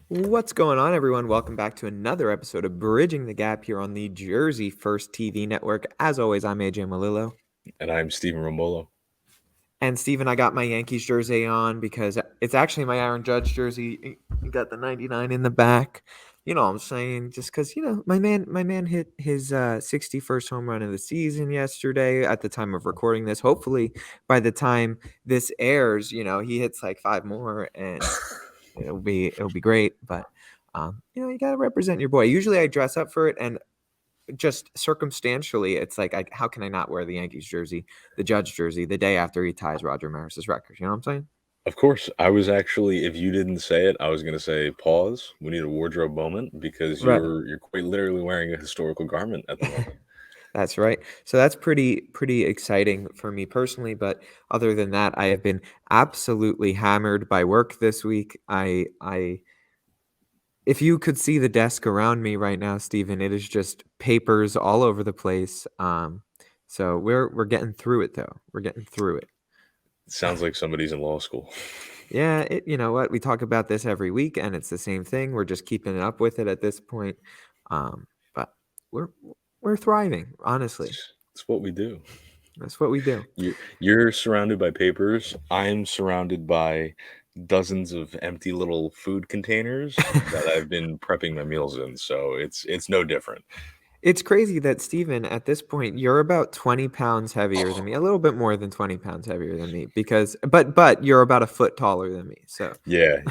What's going on, everyone? Welcome back to another episode of Bridging the Gap here on the Jersey First TV network. As always, I'm AJ Malillo. And I'm Stephen Romolo. And Steven, I got my Yankees jersey on because it's actually my Aaron Judge jersey. You got the 99 in the back. You know what I'm saying? Just because, my man hit his 61st home run of the season yesterday at the time of recording this. Hopefully, by the time this airs, he hits like five more and it'll be great. But you got to represent your boy. Usually I dress up for it, and just circumstantially, it's like, how can I not wear the Yankees jersey, the Judge jersey, the day after he ties Roger Maris's record? You know what I'm saying? Of course, I was actually, if you didn't say it, I was going to say pause. We need a wardrobe moment because Right. you're quite literally wearing a historical garment at the moment. That's right. So that's pretty exciting for me personally. But other than that, I have been absolutely hammered by work this week. I if you could see the desk around me right now, Stephen, it is just papers all over the place. So we're getting through it though. We're getting through it. It sounds like somebody's in law school. Yeah, you know what? We talk about this every week, and it's the same thing. We're just keeping up with it at this point. But we're we're thriving, honestly. It's what we do. That's what we do. You're surrounded by papers. I'm surrounded by dozens of empty little food containers that I've been prepping my meals in. So it's no different. It's crazy that Steven, at this point, you're about 20 pounds heavier than me, a little bit more than 20 pounds heavier than me, because but you're about a foot taller than me. So Yeah.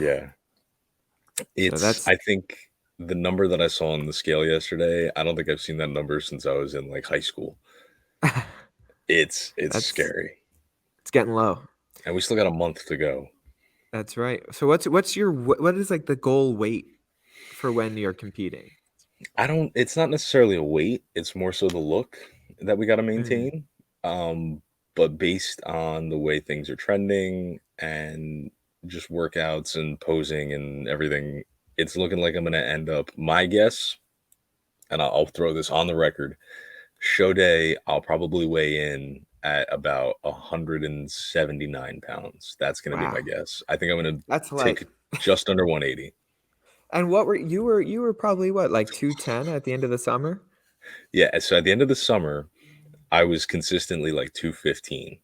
that's I think the number that I saw on the scale yesterday, I don't think I've seen that number since I was in like high school. It's that's scary. it's getting low. And we still got a month to go. That's right. So what is like the goal weight for when you're competing? It's not necessarily a weight, it's more so the look that we got to Mm. maintain. Um but based on the way things are trending and just workouts and posing and everything, it's looking like I'm going to end up, my guess, and I'll throw this on the record. Show day, I'll probably weigh in at about 179 pounds. That's going to be my Wow. guess. I think I'm going to That's light. take just under 180. And what were you probably what, like 210 at the end of the summer? Yeah. So at the end of the summer, I was consistently like 215.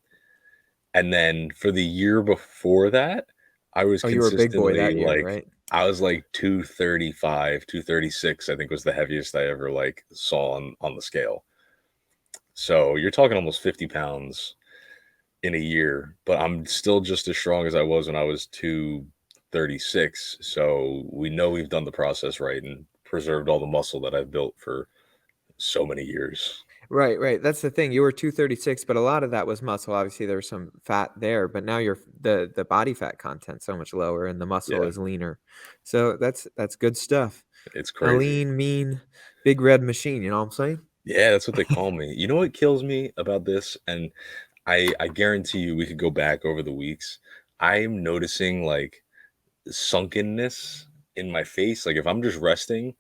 And then for the year before that, I was Oh, you were a big boy consistently that year, like, right? I was like 235, 236, I think was the heaviest I ever like saw on the scale. So you're talking almost 50 pounds in a year, but I'm still just as strong as I was when I was 236. So we know we've done the process right and preserved all the muscle that I've built for so many years. Right. That's the thing. You were 236, but a lot of that was muscle. Obviously, there was some fat there, but now the body fat content so much lower and the muscle Yeah, is leaner. So that's good stuff. it's A crazy. lean, mean, big red machine, you know what I'm saying? Yeah, that's what they call me. You know what kills me about this? And I guarantee you we could go back over the weeks. I'm noticing like sunkenness in my face. Like if I'm just resting,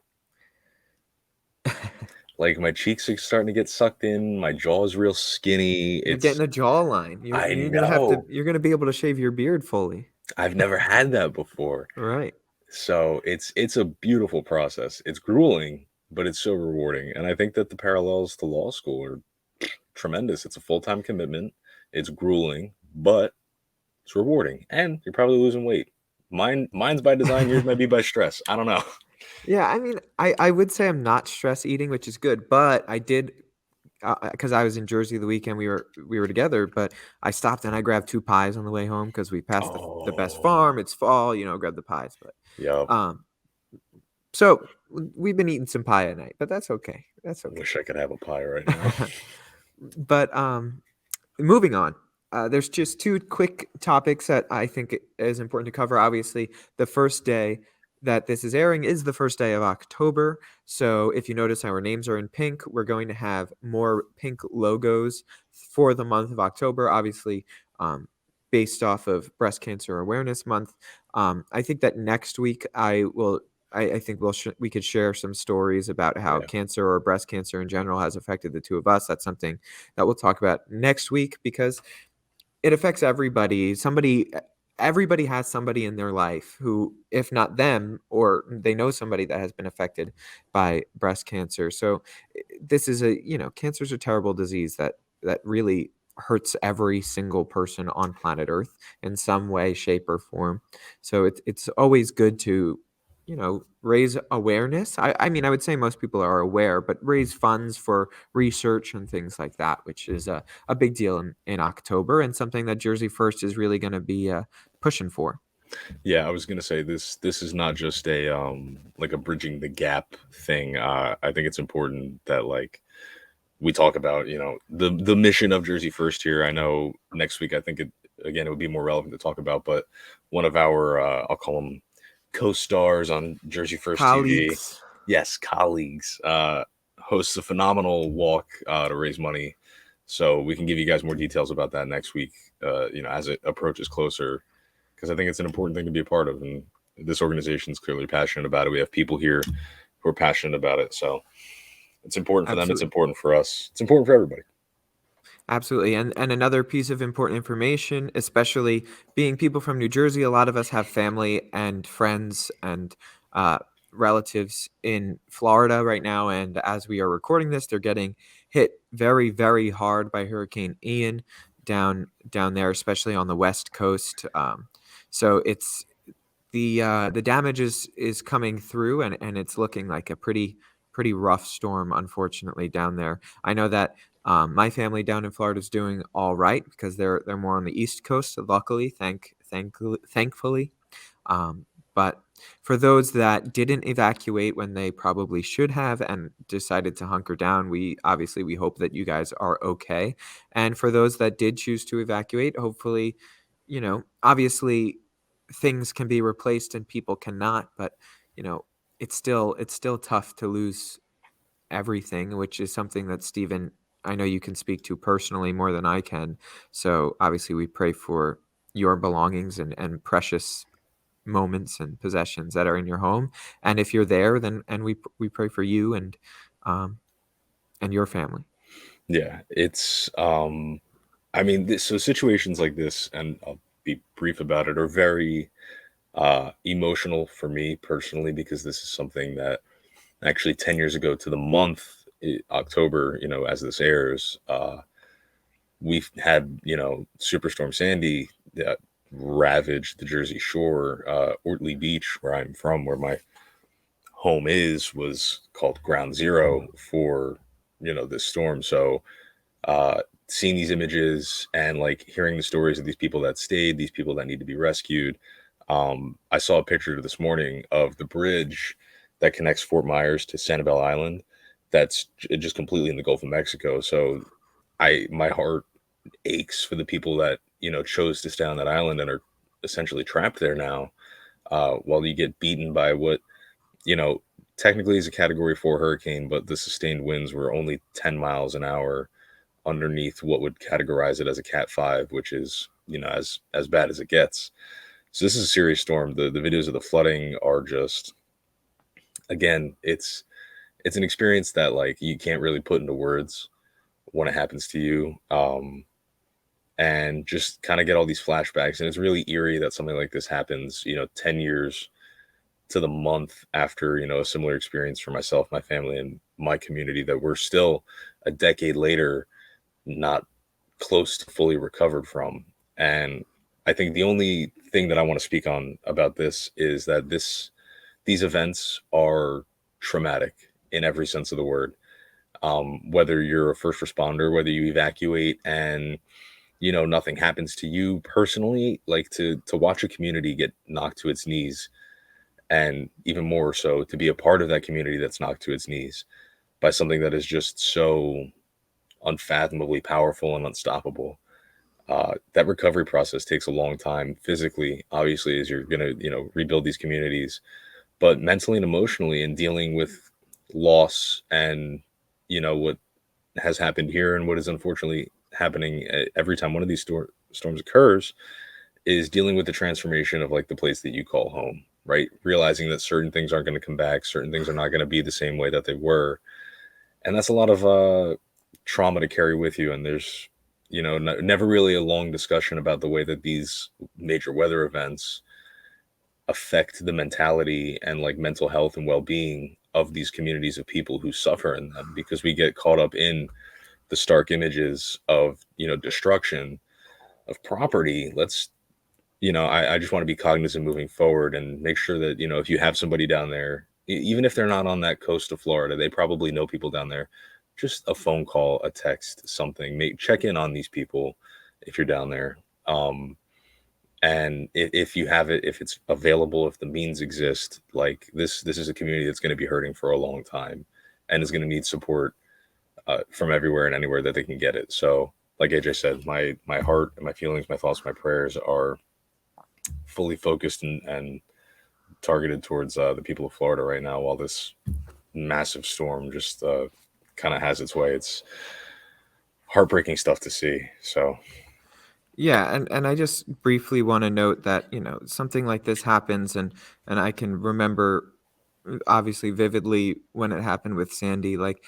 like my cheeks are starting to get sucked in, my jaw is real skinny. You're getting It's a jawline. You're I you're gonna have to know. you're gonna be able to shave your beard fully. I've never had that before. Right. So it's a beautiful process. It's grueling, but it's so rewarding. And I think that the parallels to law school are tremendous. It's a full-time commitment. It's grueling, but it's rewarding. And you're probably losing weight. Mine's by design, yours might be by stress. I don't know. Yeah, I mean, I would say I'm not stress eating, which is good, but I did, because I was in Jersey the weekend we were together, but I stopped and I grabbed two pies on the way home because we passed the best Oh, farm. It's fall, grab the pies. But yep. um, so we've been eating some pie at night, but that's okay. That's okay. Wish I could have a pie right now. But moving on. There's just two quick topics that I think is important to cover. Obviously, the first day that this is airing is the first day of October. So if you notice, our names are in pink. We're going to have more pink logos for the month of October, obviously, based off of Breast Cancer Awareness Month. I think that next week I think we could share some stories about how Yeah. cancer or breast cancer in general has affected the two of us. That's something that we'll talk about next week because it affects everybody. Somebody everybody has somebody in their life who, if not them, or they know somebody that has been affected by breast cancer. So this is cancer is a terrible disease that really hurts every single person on planet Earth in some way, shape, or form. So it's always good to raise awareness. I mean, I would say most people are aware, but raise funds for research and things like that, which is a big deal in October, and something that Jersey First is really going to be pushing for. Yeah, I was gonna say this is not just a like a bridging the gap thing. I think it's important that like we talk about, the mission of Jersey First here. I know next week I think it would be more relevant to talk about, but one of our I'll call them co-stars on Jersey First TV, Colleagues. yes, colleagues, hosts a phenomenal walk to raise money. So we can give you guys more details about that next week, as it approaches closer, because I think it's an important thing to be a part of, and this organization is clearly passionate about it. We have people here who are passionate about it, so it's important for them. It's Absolutely. important for us. It's important for everybody. Absolutely. And another piece of important information, especially being people from New Jersey, a lot of us have family and friends and uh, relatives in Florida right now. And as we are recording this, they're getting hit very, very hard by Hurricane Ian down there, especially on the West Coast. So it's the damage is coming through, and it's looking like a pretty rough storm, unfortunately, down there. I know that my family down in Florida is doing all right because they're more on the East Coast, luckily, thankfully. Um, but for those that didn't evacuate when they probably should have and decided to hunker down, we hope that you guys are okay. And for those that did choose to evacuate, hopefully, obviously things can be replaced and people cannot, but you know, it's still tough to lose everything, which is something that Stephen, I know you can speak to personally more than I can. So obviously we pray for your belongings and precious moments and possessions that are in your home. And if you're there, then and we pray for you um and your family. Yeah, it's I mean, so situations like this, and I'll be brief about it, are very emotional for me personally, because this is something that actually 10 years ago to the month, October, as this airs, we've had, Superstorm Sandy that ravaged the Jersey Shore. Ortley Beach, where I'm from, where my home was called ground zero for, this storm. So seeing these images and like hearing the stories of these people that stayed, these people that need to be rescued. I saw a picture this morning of the bridge that connects Fort Myers to Sanibel Island. That's just completely in the Gulf of Mexico. So my heart aches for the people that chose to stay on that island and are essentially trapped there now. While you get beaten by what you know technically is a Category 4 hurricane, but the sustained winds were only 10 miles an hour underneath what would categorize it as a Cat 5, which is as bad as it gets. So this is a serious storm. The videos of the flooding are just, again, it's an experience that like you can't really put into words when it happens to you. And just kind of get all these flashbacks, and it's really eerie that something like this happens 10 years to the month after a similar experience for myself, my family, and my community, that we're still a decade later not close to fully recovered from. And I think the only thing that I want to speak on about this is that these events are traumatic in every sense of the word. Whether you're a first responder, whether you evacuate and nothing happens to you personally, like to watch a community get knocked to its knees, and even more so to be a part of that community that's knocked to its knees by something that is just so unfathomably powerful and unstoppable. That recovery process takes a long time physically, obviously, as you're going to, rebuild these communities, but mentally and emotionally, and dealing with loss and, what has happened here and what is unfortunately happening every time one of these storms occurs, is dealing with the transformation of like the place that you call home, right? Realizing that certain things aren't going to come back, certain things are not going to be the same way that they were. And that's a lot of trauma to carry with you. And there's never really a long discussion about the way that these major weather events affect the mentality and like mental health and well-being of these communities of people who suffer in them, because we get caught up in the stark images of destruction of property. I just want to be cognizant moving forward and make sure that if you have somebody down there, even if they're not on that coast of Florida, they probably know people down there. Just a phone call, a text, something, check in on these people if you're down there. And if you have it, if it's available, if the means exist, like this is a community that's going to be hurting for a long time and is going to need support from everywhere and anywhere that they can get it. So like AJ said, my heart and my feelings, my thoughts, my prayers are fully focused and targeted towards the people of Florida right now, while this massive storm just kind of has its way. It's heartbreaking stuff to see. So Yeah, and I just briefly want to note that, something like this happens, and I can remember obviously vividly when it happened with Sandy. Like,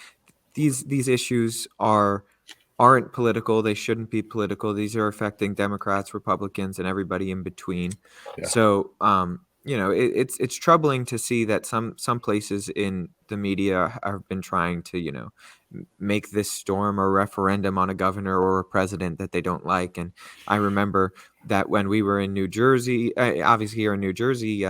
these issues aren't political. They shouldn't be political. These are affecting Democrats, Republicans, and everybody in between. yeah, So, it's troubling to see that some places in the media have been trying to, make this storm a referendum on a governor or a president that they don't like. And I remember that when we were in New Jersey, obviously here in New Jersey,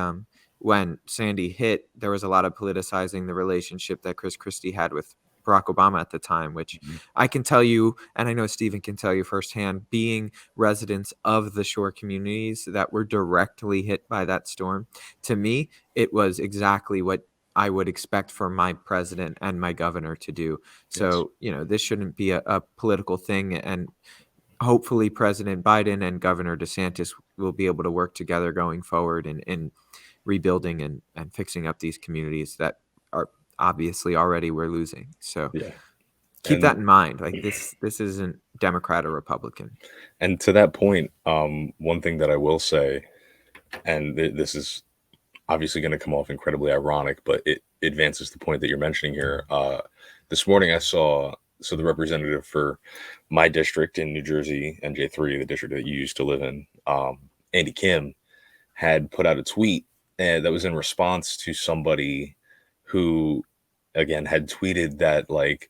when Sandy hit, there was a lot of politicizing the relationship that Chris Christie had with Barack Obama at the time, which mhm, I can tell you, and I know Stephen can tell you firsthand, being residents of the shore communities that were directly hit by that storm, to me, it was exactly what I would expect for my president and my governor to do. yes, So, this shouldn't be a political thing. And hopefully, President Biden and Governor DeSantis will be able to work together going forward in rebuilding and fixing up these communities that are obviously already we're losing. So yeah, keep and that in mind. Like, this isn't Democrat or Republican. to that point, one thing that I will say, and this is obviously going to come off incredibly ironic, but it advances the point that you're mentioning here. This morning, I saw the representative for my district in New Jersey, NJ3, the district that you used to live in, Andy Kim, had put out a tweet that was in response to somebody who, again, had tweeted that like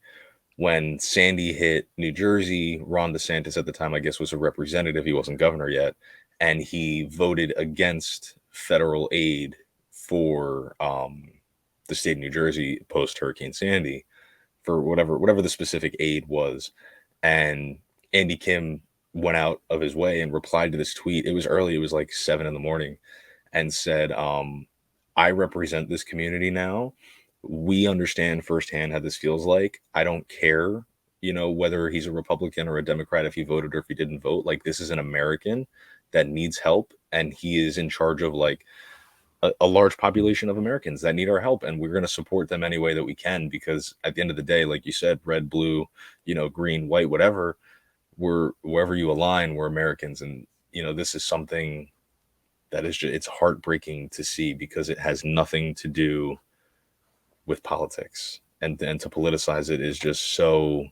when Sandy hit New Jersey, Ron DeSantis at the time, I guess, was a representative. He wasn't governor yet. And he voted against federal aid for the state of New Jersey post Hurricane Sandy for whatever the specific aid was. And Andy Kim went out of his way and replied to this tweet. It was early, it was like 7 in the morning, and said, I represent this community now. We understand firsthand how this feels like. I don't care, whether he's a Republican or a Democrat, if he voted or if he didn't vote. Like, this is an American that needs help, and he is in charge of like a large population of Americans that need our help, and we're going to support them any way that we can, because at the end of the day, like you said, red, blue, green, white, whatever, we're wherever you align, we're Americans. And this is something that is just, it's heartbreaking to see, because it has nothing to do with politics, and to politicize it is just so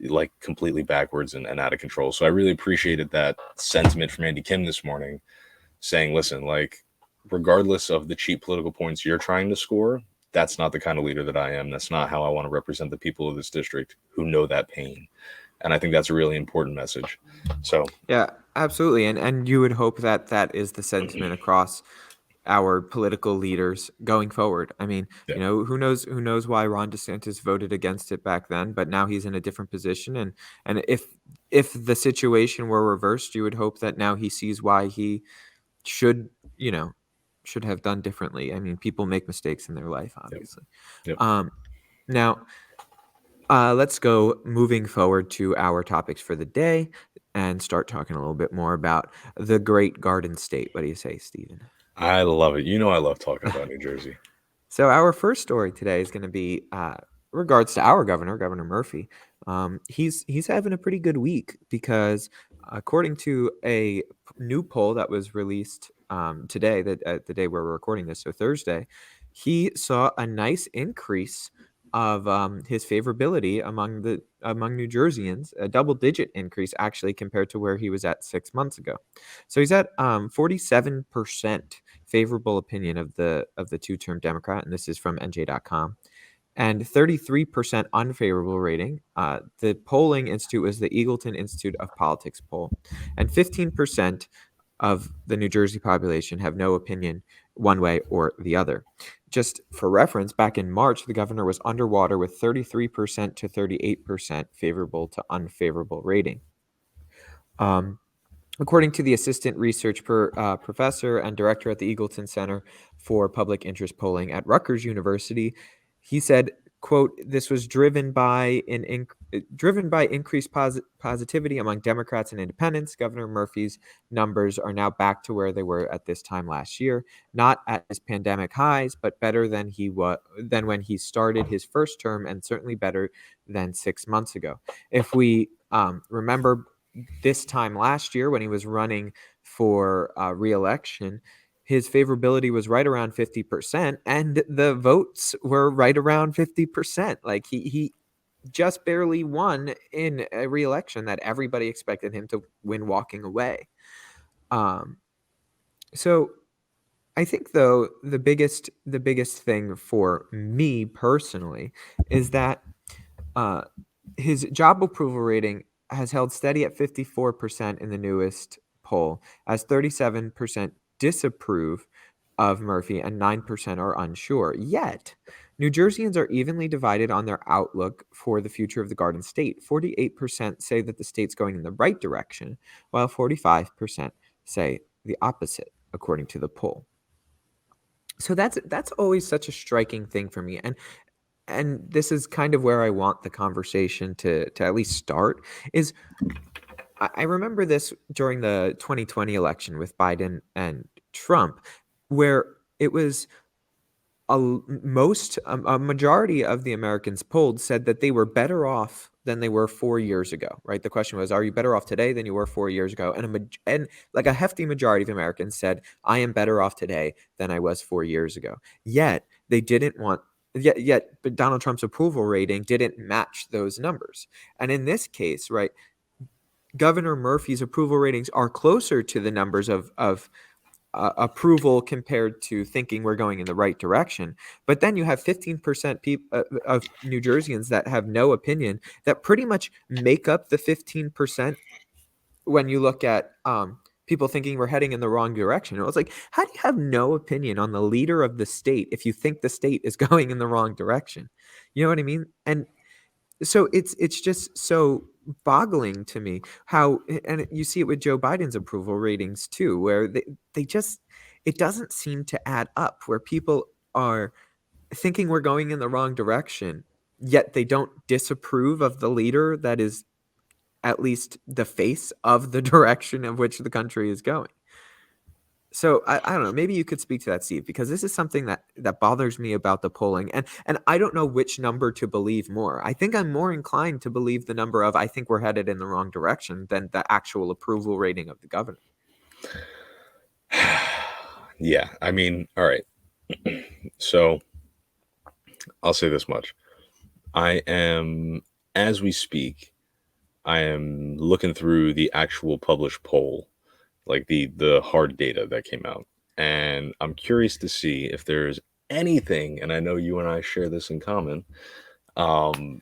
like completely backwards and out of control. So I really appreciated that sentiment from Andy Kim this morning, saying, listen, like, regardless of the cheap political points you're trying to score, that's not the kind of leader that I am. That's not how I want to represent the people of this district who know that pain. And I think that's a really important message. So Yeah, absolutely. And you would hope that that is the sentiment across our political leaders going forward. I mean, yeah, who knows why Ron DeSantis voted against it back then, but now he's in a different position. And if the situation were reversed, you would hope that now he sees why he should, you know, should have done differently. I mean, people make mistakes in their life, yep, obviously. yep. Now, let's go moving forward to our topics for the day and start talking a little bit more about the great Garden State. What do you say, Stephen? I love it. I love talking about New Jersey. So our first story today is going to be regards to our governor, Governor Murphy. He's having a pretty good week because, according to a new poll that was released today, that the day where we're recording this, so Thursday, he saw a nice increase of his favorability among New Jerseyans, a double-digit increase actually compared to where he was at 6 months ago. So he's at 47% favorable opinion of the two-term Democrat, and this is from NJ.com, and 33% unfavorable rating. The polling institute was the Eagleton Institute of Politics poll, and 15% of the New Jersey population have no opinion one way or the other. Just for reference, back in March, the governor was underwater with 33% to 38% favorable to unfavorable rating. According to the assistant research professor and director at the Eagleton Center for Public Interest Polling at Rutgers University, he said, quote, this was driven by increased positivity among Democrats and independents. Governor Murphy's numbers are now back to where they were at this time last year, not at his pandemic highs, but better than than when he started his first term, and certainly better than 6 months ago. If we remember this time last year when he was running for re-election, his favorability was right around 50%, and the votes were right around 50%. Like he just barely won in a re-election that everybody expected him to win walking away. So I think, though, the biggest thing for me personally is that his job approval rating has held steady at 54% in the newest poll, as 37% disapprove of Murphy and 9% are unsure. Yet, New Jerseyans are evenly divided on their outlook for the future of the Garden State. 48% say that the state's going in the right direction, while 45% say the opposite, according to the poll. So that's always such a striking thing for me. And this is kind of where I want the conversation to at least start, is I remember this during the 2020 election with Biden and Trump, where it was a majority of the Americans polled said that they were better off than they were 4 years ago, right? The question was, are you better off today than you were 4 years ago? And like a hefty majority of Americans said, I am better off today than I was 4 years ago. Yet they didn't want but Donald Trump's approval rating didn't match those numbers. And in this case, right, Governor Murphy's approval ratings are closer to the numbers of approval compared to thinking we're going in the right direction. But then you have 15% of New Jerseyans that have no opinion, that pretty much make up the 15% when you look at people thinking we're heading in the wrong direction. It was like, how do you have no opinion on the leader of the state if you think the state is going in the wrong direction? You know what I mean? And so it's just so boggling to me how, and you see it with Joe Biden's approval ratings too, where they just, it doesn't seem to add up, where people are thinking we're going in the wrong direction, yet they don't disapprove of the leader that is at least the face of the direction of which the country is going. So I don't know. Maybe you could speak to that, Steve, because this is something that bothers me about the polling, and I don't know which number to believe more. I think I'm more inclined to believe the number of I think we're headed in the wrong direction than the actual approval rating of the governor. Yeah, I mean, all right. So I'll say this much. As we speak, I am looking through the actual published poll, like the hard data that came out. And I'm curious to see if there's anything, and I know you and I share this in common, to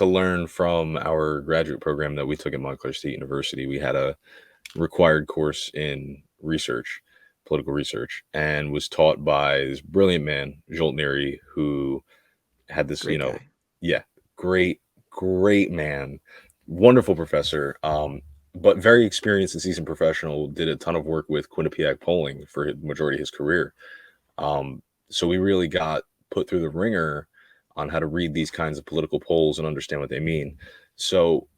learn from our graduate program that we took at Montclair State University. We had a required course in research, political research, and was taught by this brilliant man, Jolt Neary, who had this, Great guy. yeah, great man, wonderful professor, but very experienced and seasoned professional. Did a ton of work with Quinnipiac polling for the majority of his career. So we really got put through the ringer on how to read these kinds of political polls and understand what they mean. So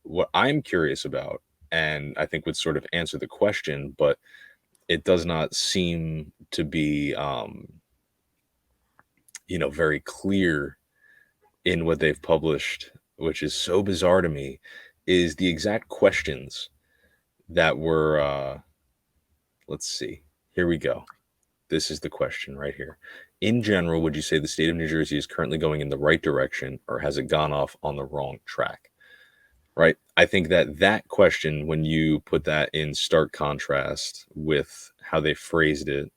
what I'm curious about, and I think would sort of answer the question, but it does not seem to be, very clear in what they've published, which is so bizarre to me, is the exact questions that were, let's see, here we go. This is the question right here. in general, would you say the state of New Jersey is currently going in the right direction, or has it gone off on the wrong track? Right? I think that that question, when you put that in stark contrast with how they phrased it,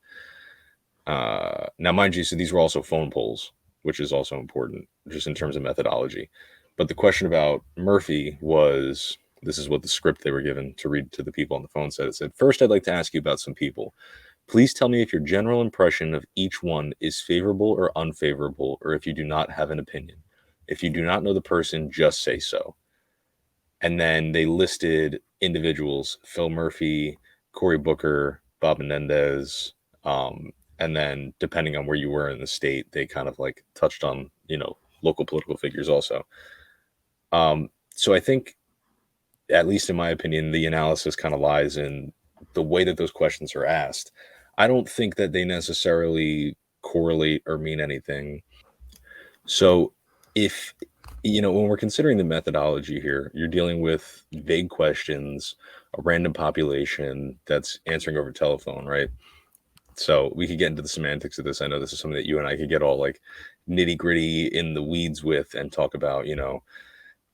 now mind you, so these were also phone polls, which is also important just in terms of methodology. But the question about Murphy was, this is what the script they were given to read to the people on the phone said. It said, "First, I'd like to ask you about some people. Please tell me if your general impression of each one is favorable or unfavorable, or if you do not have an opinion. If you do not know the person, just say so." And then they listed individuals: Phil Murphy, Cory Booker, Bob Menendez. And then depending on where you were in the state, they kind of like touched on, local political figures also. So I think, at least in my opinion, the analysis kind of lies in the way that those questions are asked. I don't think that they necessarily correlate or mean anything. So if, when we're considering the methodology here, you're dealing with vague questions, a random population that's answering over telephone, right? So we could get into the semantics of this. I know this is something that you and I could get all like nitty gritty in the weeds with and talk about,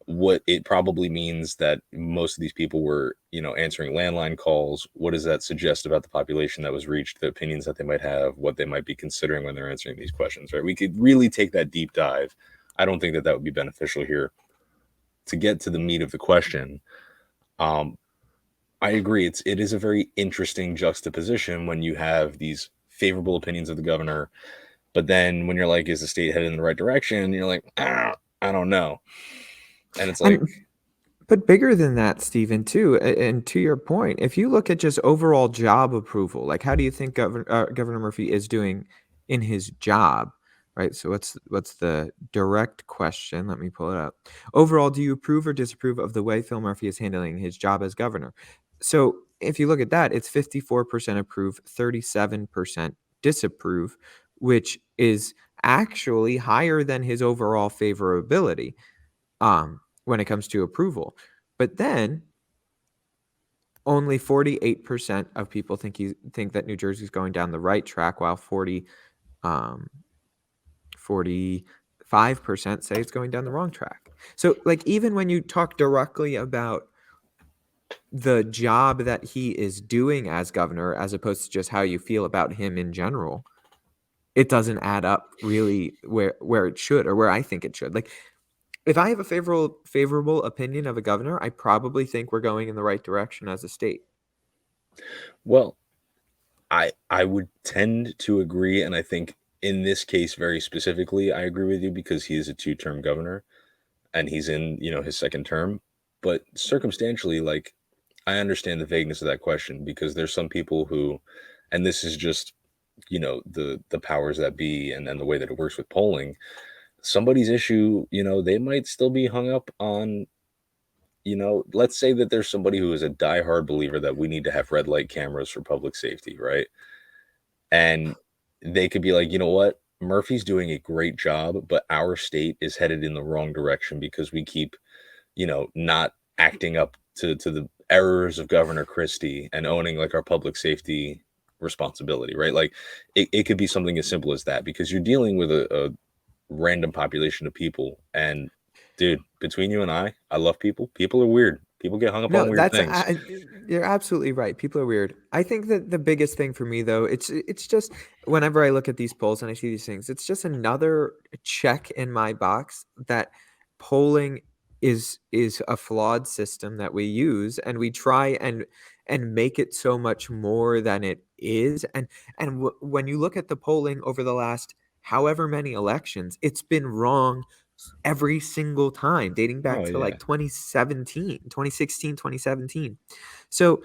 what it probably means that most of these people were, answering landline calls. What does that suggest about the population that was reached, the opinions that they might have, what they might be considering when they're answering these questions, right? We could really take that deep dive. I don't think that that would be beneficial here. To get to the meat of the question, um, I agree. It is a very interesting juxtaposition when you have these favorable opinions of the governor, but then when you're like, is the state headed in the right direction? You're like, I don't know. And it's like, And but bigger than that, Stephen, too, and to your point, if you look at just overall job approval, like how do you think Governor Murphy is doing in his job, right? So what's the direct question? Let me pull it up. Overall, do you approve or disapprove of the way Phil Murphy is handling his job as governor? So if you look at that, it's 54% approve, 37% disapprove, which is actually higher than his overall favorability when it comes to approval. But then only 48% of people think that New Jersey's going down the right track, while 45% say it's going down the wrong track. So like even when you talk directly about the job that he is doing as governor, as opposed to just how you feel about him in general, it doesn't add up really where it should, or where I think it should. Like if I have a favorable opinion of a governor, I probably think we're going in the right direction as a state. well, I would tend to agree, and I think in this case very specifically, I agree with you because he is a two-term governor and he's in, his second term. But circumstantially, like, I understand the vagueness of that question because there's some people who, and this is just, the powers that be and the way that it works with polling. Somebody's issue, they might still be hung up on, let's say that there's somebody who is a diehard believer that we need to have red light cameras for public safety, right? And they could be like, you know what? Murphy's doing a great job, but our state is headed in the wrong direction because we keep, not acting up to the errors of Governor Christie and owning like our public safety responsibility, right? Like it could be something as simple as that because you're dealing with a random population of people. And dude, between you and I love people. People are weird. People get hung up on No, weird things. you're absolutely right. People are weird. I think that the biggest thing for me though, it's just whenever I look at these polls and I see these things, it's just another check in my box that polling is a flawed system that we use, and we try and make it so much more than it is. And when you look at the polling over the last however many elections, it's been wrong every single time, dating back Oh to yeah. like 2017, 2016, 2017. So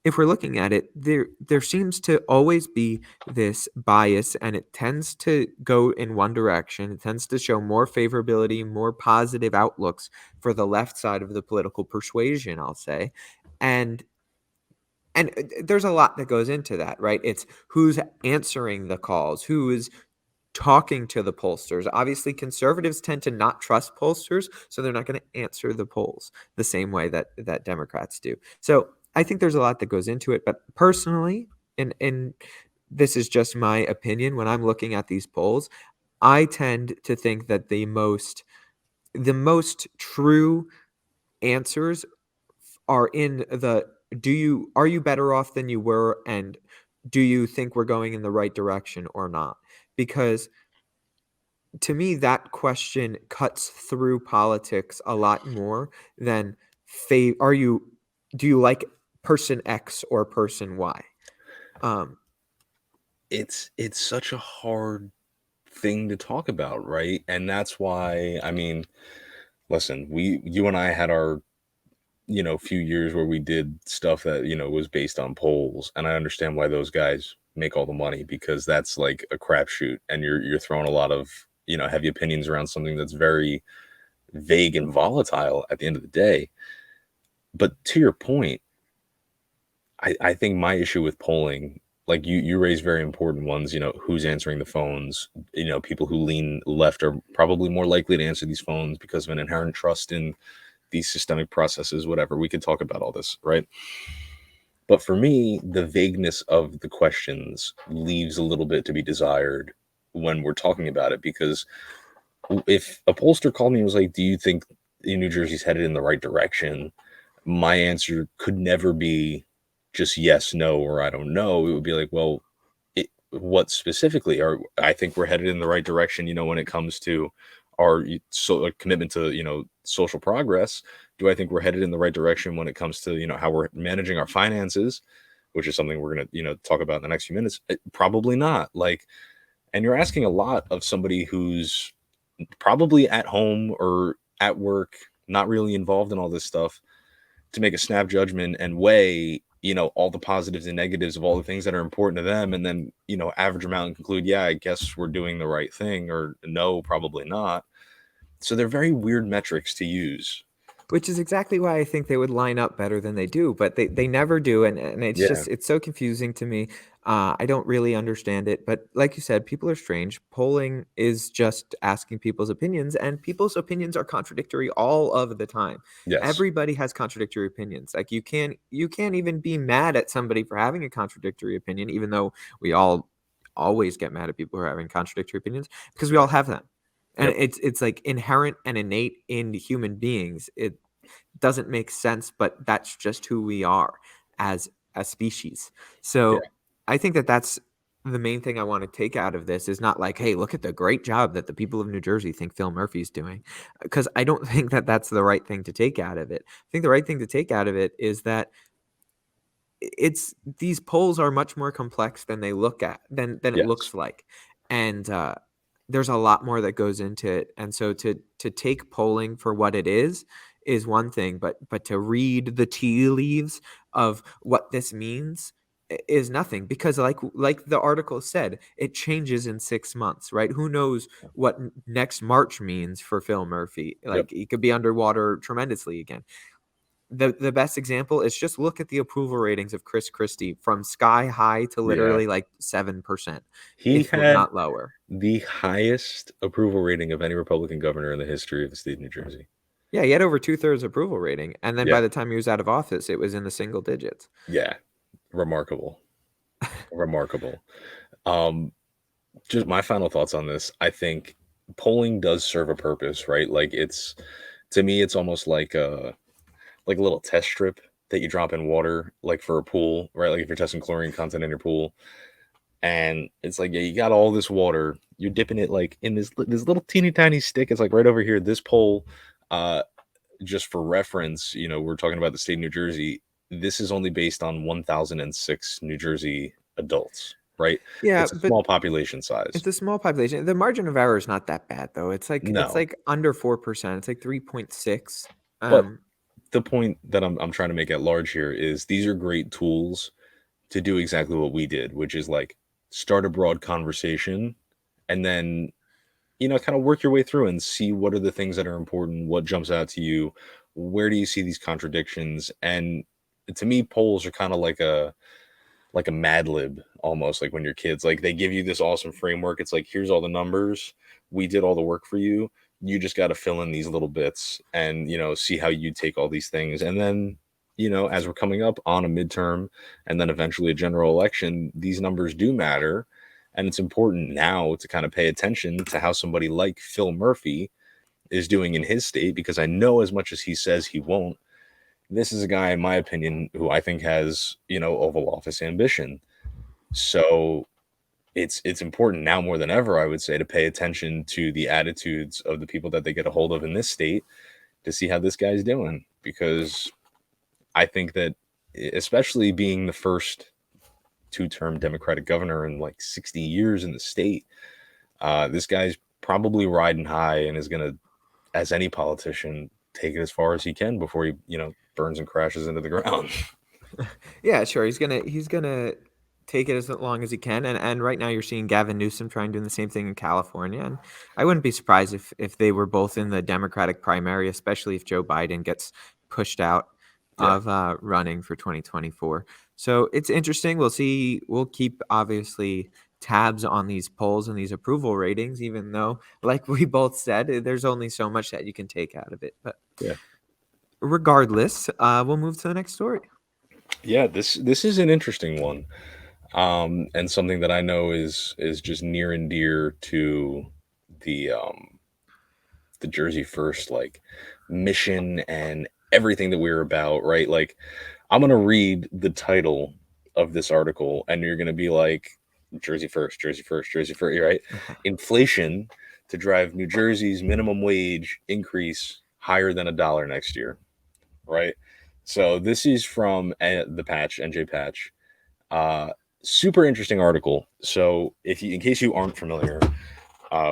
if we're looking at it, there seems to always be this bias, and it tends to go in one direction. It tends to show more favorability, more positive outlooks for the left side of the political persuasion, I'll say. And there's a lot that goes into that, right? It's who's answering the calls, who is talking to the pollsters. Obviously, conservatives tend to not trust pollsters, so they're not going to answer the polls the same way that Democrats do. So I think there's a lot that goes into it. But personally, in this is just my opinion. When I'm looking at these polls, I tend to think that the most true answers are in the are you better off than you were, and do you think we're going in the right direction or not? Because to me that question cuts through politics a lot more than are you do you like person X or person Y? um It's such a hard thing to talk about, right? And that's why, I mean, listen, you and I had our, few years where we did stuff that, was based on polls, and I understand why those guys make all the money, because that's like a crapshoot, and you're throwing a lot of, heavy opinions around something that's very vague and volatile at the end of the day. But to your point, I think my issue with polling, like you raise very important ones, who's answering the phones. People who lean left are probably more likely to answer these phones because of an inherent trust in these systemic processes, whatever. We could talk about all this, right? But for me, the vagueness of the questions leaves a little bit to be desired when we're talking about it, because if a pollster called me and was like, "Do you think New Jersey's headed in the right direction?" My answer could never be just yes, no, or I don't know. It would be like, well, what specifically? Or I think we're headed in the right direction, when it comes to our commitment to, social progress. Do I think we're headed in the right direction when it comes to, how we're managing our finances, which is something we're going to, talk about in the next few minutes? Probably not. Like, and you're asking a lot of somebody who's probably at home or at work, not really involved in all this stuff, to make a snap judgment and weigh, all the positives and negatives of all the things that are important to them, and then, average them out and conclude, yeah, I guess we're doing the right thing, or no, probably not. So they're very weird metrics to use. which is exactly why I think they would line up better than they do, but they never do, and Yeah. it's so confusing to me. I don't really understand it, but like you said, people are strange. Polling is just asking people's opinions, and people's opinions are contradictory all of the time. Yes. Everybody has contradictory opinions. Like you can't even be mad at somebody for having a contradictory opinion, even though we all always get mad at people who are having contradictory opinions because we all Right. have them. And Yep. it's like inherent and innate in human beings. It doesn't make sense, but that's just who we are as a species. Yeah. So I think that that's the main thing I want to take out of this is not like, hey, look at the great job that the people of New Jersey think Phil Murphy's doing, because I don't think that that's the right thing to take out of it. I think the right thing to take out of it is that it's these polls are much more complex than they look at than it Yes. looks like, and there's a lot more that goes into it. And so to take polling for what it is one thing, but to read the tea leaves of what this means is nothing, because like the article said, it changes in 6 months, right? Who knows what next March means for Phil Murphy? Yep. Like, he could be underwater tremendously again. The best example is just look at the approval ratings of Chris Christie, from sky high to Yeah. literally like 7%, He if had not lower. the highest approval rating of any Republican governor in the history of the state of New Jersey. Yeah, he had over 2/3 approval rating, and then Yeah. by the time he was out of office, it was in the single digits. Yeah. Remarkable. Remarkable. Um, just my final thoughts on this. I think polling does serve a purpose, right? Like, to me, it's almost like a little test strip that you drop in water, like for a pool, right? Like if you're testing chlorine content in your pool, and it's like, yeah, you got all this water, you're dipping it like in this little teeny tiny stick. It's like right over here. This pole, uh, just for reference, we're talking about the state of New Jersey. This is only based on 1,006 New Jersey adults, right? Yeah, It's a but small population size. it's a small population. The margin of error is not that bad though. It's No, like under 4%. It's like 3.6. but Um, the point that I'm trying to make at large here is these are great tools to do exactly what we did, which is like start a broad conversation, and then, kind of work your way through and see what are the things that are important, what jumps out to you, where do you see these contradictions. And to me, polls are kind of like a Mad Lib, almost like when you're kids. Like, they give you this awesome framework. It's like, here's all the numbers. We did all the work for you. You just got to fill in these little bits and, see how you take all these things. And then, as we're coming up on a midterm and then eventually a general election, these numbers do matter. And it's important now to kind of pay attention to how somebody like Phil Murphy is doing in his state, because I know as much as he says he won't, this is a guy, in my opinion, who I think has, Oval Office ambition. So it's important now more than ever, I would say, to pay attention to the attitudes of the people that they get a hold of in this state to see how this guy's doing. Because I think that, especially being the first two-term Democratic governor in like 60 years in the state, this guy's probably riding high and is going to, as any politician, take it as far as he can before he, burns and crashes into the ground. Yeah, sure. He's gonna take it as long as he can, and right now you're seeing Gavin Newsom trying doing the same thing in California, and I wouldn't be surprised if they were both in the Democratic primary, especially if Joe Biden gets pushed out Yeah. of running for 2024. So it's interesting. We'll see. We'll keep obviously tabs on these polls and these approval ratings, even though, like we both said, there's only so much that you can take out of it. But Yeah. regardless, we'll move to the next story. Yeah, this is an interesting one. And something that I know is just near and dear to the Jersey First like mission and everything that we're about, right? Like, I'm gonna read the title of this article, and you're gonna be like, Jersey First, Jersey First, Jersey First, right? Inflation to drive New Jersey's minimum wage increase higher than $1 next year, right? So this is from the Patch, NJ Patch. Super interesting article. So in case you aren't familiar,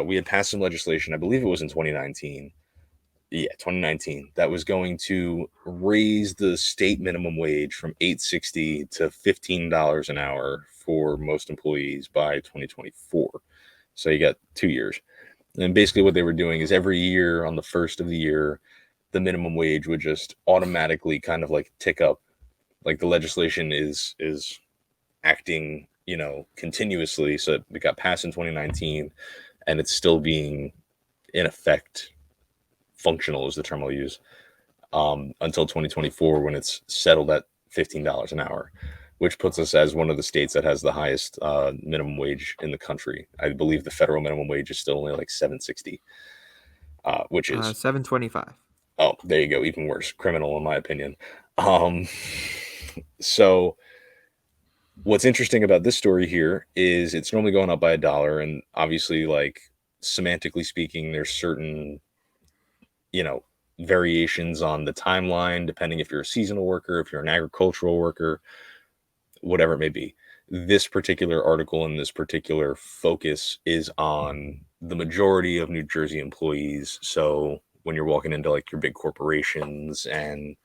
we had passed some legislation, I believe it was in 2019. Yeah, 2019, that was going to raise the state minimum wage from $8.60 to $15 an hour for most employees by 2024. So you got 2 years. And basically what they were doing is every year on the first of the year, the minimum wage would just automatically kind of like tick up. Like, the legislation is acting, continuously. So it got passed in 2019, and it's still being in effect, functional is the term I'll use, until 2024, when it's settled at $15 an hour, which puts us as one of the states that has the highest minimum wage in the country. I believe the federal minimum wage is still only like $7.60, which is, 725. oh, there you go, even worse, criminal in my opinion. So what's interesting about this story here is it's normally going up by $1, and obviously, like, semantically speaking, there's certain, variations on the timeline, depending if you're a seasonal worker, if you're an agricultural worker, whatever it may be. This particular article and this particular focus is on the majority of New Jersey employees. So when you're walking into like your big corporations and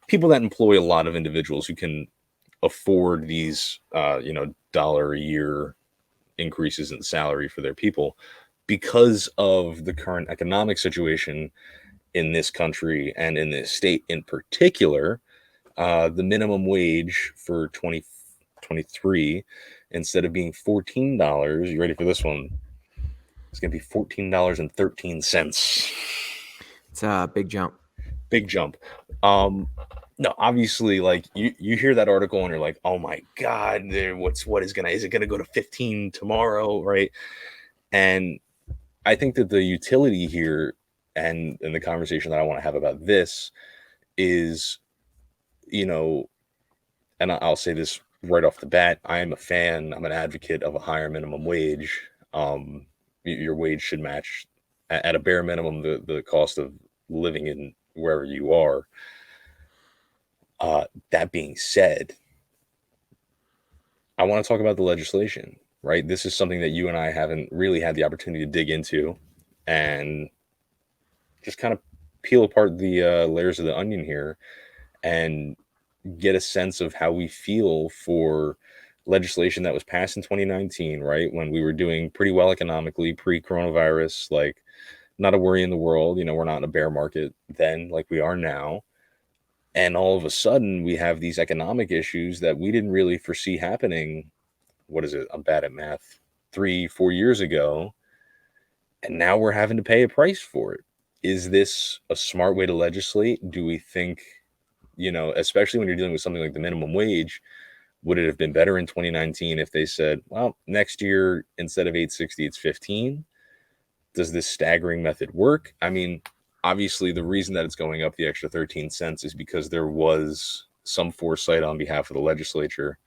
people that employ a lot of individuals who can afford these, dollar a year increases in salary for their people, because of the current economic situation in this country and in this state in particular, the minimum wage for 2023, instead of being $14, you ready for this one? It's going to be $14.13. It's a big jump. Big jump. No, obviously, like, you hear that article and you're like, oh my God, is it gonna go to 15 tomorrow, right? And I think that the utility here and the conversation that I want to have about this is, and I'll say this right off the bat, I'm an advocate of a higher minimum wage. Your wage should match at a bare minimum the cost of living in wherever you are. That being said, I want to talk about the legislation, right? This is something that you and I haven't really had the opportunity to dig into and just kind of peel apart the layers of the onion here and get a sense of how we feel for legislation that was passed in 2019, right? When we were doing pretty well economically pre-coronavirus, like, not a worry in the world. We're not in a bear market then like we are now. And all of a sudden we have these economic issues that we didn't really foresee happening. What is it? I'm bad at math. 3-4 years ago. And now we're having to pay a price for it. Is this a smart way to legislate? Do we think especially when you're dealing with something like the minimum wage, would it have been better in 2019 if they said, well, next year, instead of 860, it's 15? Does this staggering method work? I mean, obviously, the reason that it's going up the extra 13 cents is because there was some foresight on behalf of the legislature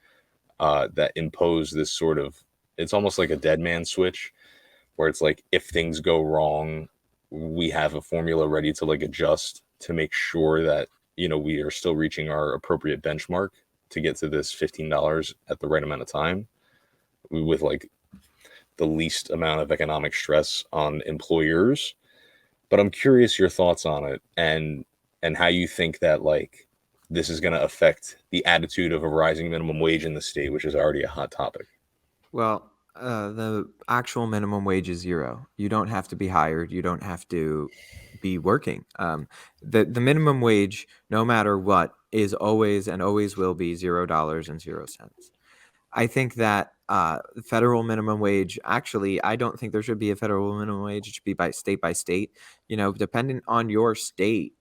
that imposed this sort of, it's almost like a dead man switch, where it's like, if things go wrong, we have a formula ready to like adjust to make sure that, we are still reaching our appropriate benchmark to get to this $15 at the right amount of time with like the least amount of economic stress on employers. But I'm curious your thoughts on it, and how you think that like this is going to affect the attitude of a rising minimum wage in the state, which is already a hot topic. Well, the actual minimum wage is zero. You don't have to be hired. You don't have to be working. The minimum wage, no matter what, is always and always will be $0.00. I think that the federal minimum wage, actually, I don't think there should be a federal minimum wage. It should be by state. Depending on your state,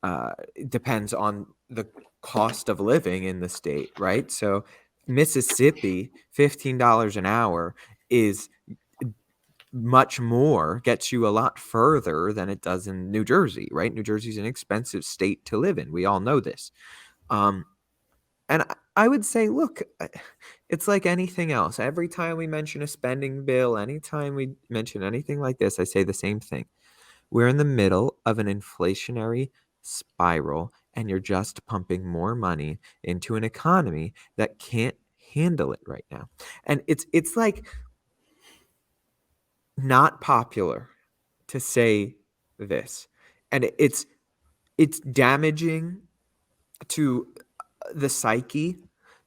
it depends on the cost of living in the state, right? So Mississippi, $15 an hour is much more, gets you a lot further than it does in New Jersey, right? New Jersey's an expensive state to live in. We all know this. And I would say, look, it's like anything else. Every time we mention a spending bill, anytime we mention anything like this, I say the same thing. We're in the middle of an inflationary spiral, and you're just pumping more money into an economy that can't handle it right now. And it's like not popular to say this, and it's damaging to the psyche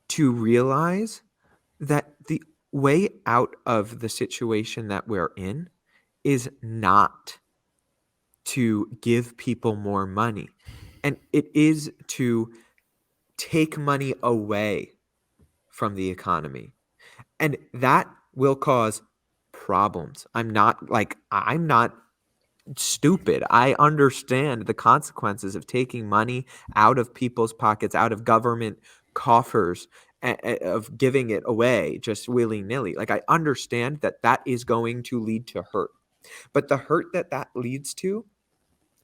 to realize that the way out of the situation that we're in is not to give people more money, and it is to take money away from the economy, and that will cause problems. I'm not stupid. I understand the consequences of taking money out of people's pockets, out of government coffers, of giving it away just willy-nilly. Like, I understand that that is going to lead to hurt, but the hurt that leads to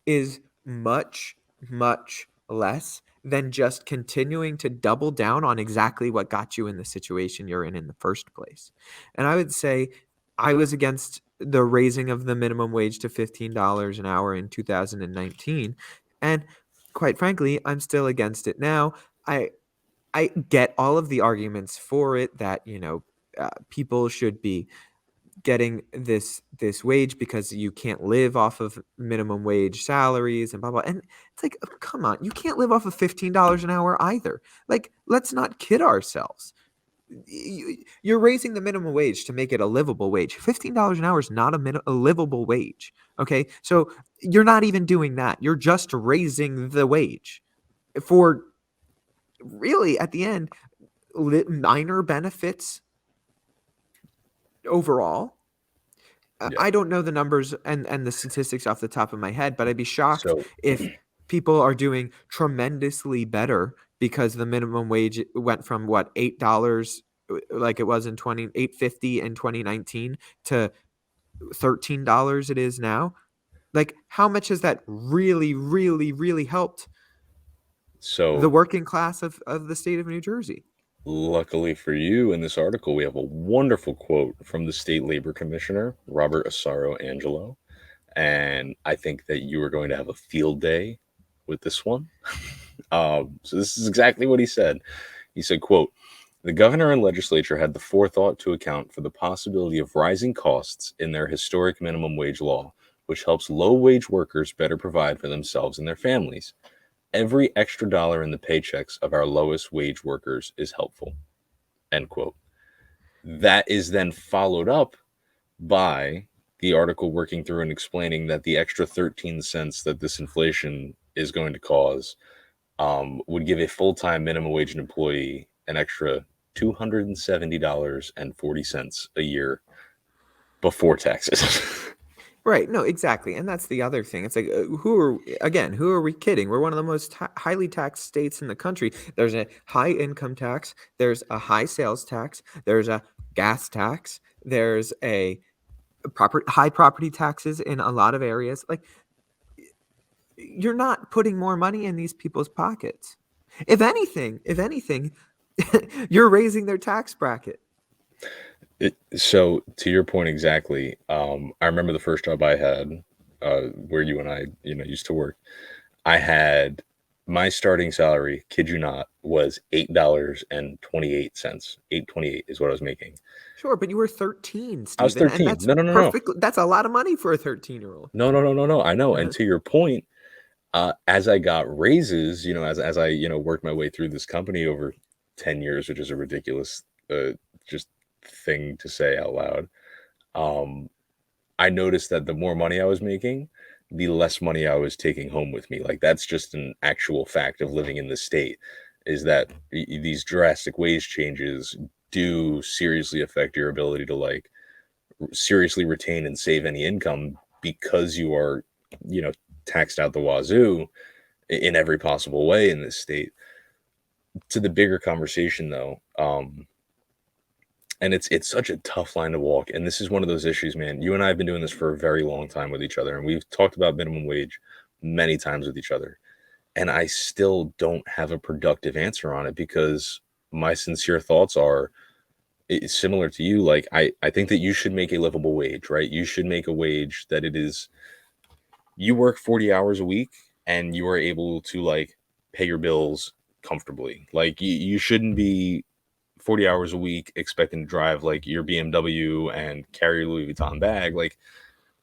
is much, much less than just continuing to double down on exactly what got you in the situation you're in the first place. And I would say I was against the raising of the minimum wage to $15 an hour in 2019. And quite frankly, I'm still against it now. I get all of the arguments for it that, people should be getting this wage because you can't live off of minimum wage salaries and blah blah. And it's like, come on, you can't live off of $15 an hour either. Like, let's not kid ourselves. You're raising the minimum wage to make it a livable wage. $15 an hour is not a livable wage. Okay, so you're not even doing that. You're just raising the wage for, really, at the end, minor benefits overall. Yeah. I don't know the numbers and the statistics off the top of my head, but I'd be shocked So if people are doing tremendously better because the minimum wage went from what, $8, like it was in 8.50 in 2019, to $13 it is now. Like, how much has that really, really, really helped the working class of the state of New Jersey? luckily for you, in this article, we have a wonderful quote from the state labor commissioner, Robert Asaro Angelo. And I think that you are going to have a field day with this one. So this is exactly what he said. He said, quote, "The governor and legislature had the forethought to account for the possibility of rising costs in their historic minimum wage law, which helps low-wage workers better provide for themselves and their families. Every extra dollar in the paychecks of our lowest wage workers is helpful." End quote. That is then followed up by the article working through and explaining that the extra 13 cents that this inflation is going to cause would give a full-time minimum wage employee an extra $270.40 a year before taxes. Right. No, exactly. And that's the other thing. It's like, who are we kidding? We're one of the most highly taxed states in the country. There's a high income tax, there's a high sales tax, there's a gas tax, there's a high property taxes in a lot of areas. Like, you're not putting more money in these people's pockets. If anything, you're raising their tax bracket. So to your point exactly, I remember the first job I had, where you and I, used to work. I had my starting salary, kid you not, was $8.28. 8.28 is what I was making. Sure, but you were 13, I was Stephen, and 13. that's No, no, no, no, perfectly that's a lot of money for a 13-year-old. no, no, no, no, no. I know. And Uh-huh. to your point, as I got raises, as I worked my way through this company over 10 years, which is a ridiculous just thing to say out loud. Um, I noticed that the more money I was making, the less money I was taking home with me. Like that's just an actual fact of living in the state, is that these drastic wage changes do seriously affect your ability to like seriously retain and save any income because you are, you know, taxed out the wazoo in every possible way in this state. To the bigger conversation though, and it's such a tough line to walk. And this is one of those issues, man. You and I have been doing this for a very long time with each other, and we've talked about minimum wage many times with each other. And I still don't have a productive answer on it because my sincere thoughts are it's similar to you. Like I think that you should make a livable wage, right? You should make a wage that it is you work 40 hours a week and you are able to like pay your bills comfortably. Like you shouldn't be 40 hours a week expecting to drive like your BMW and carry your Louis Vuitton bag. Like,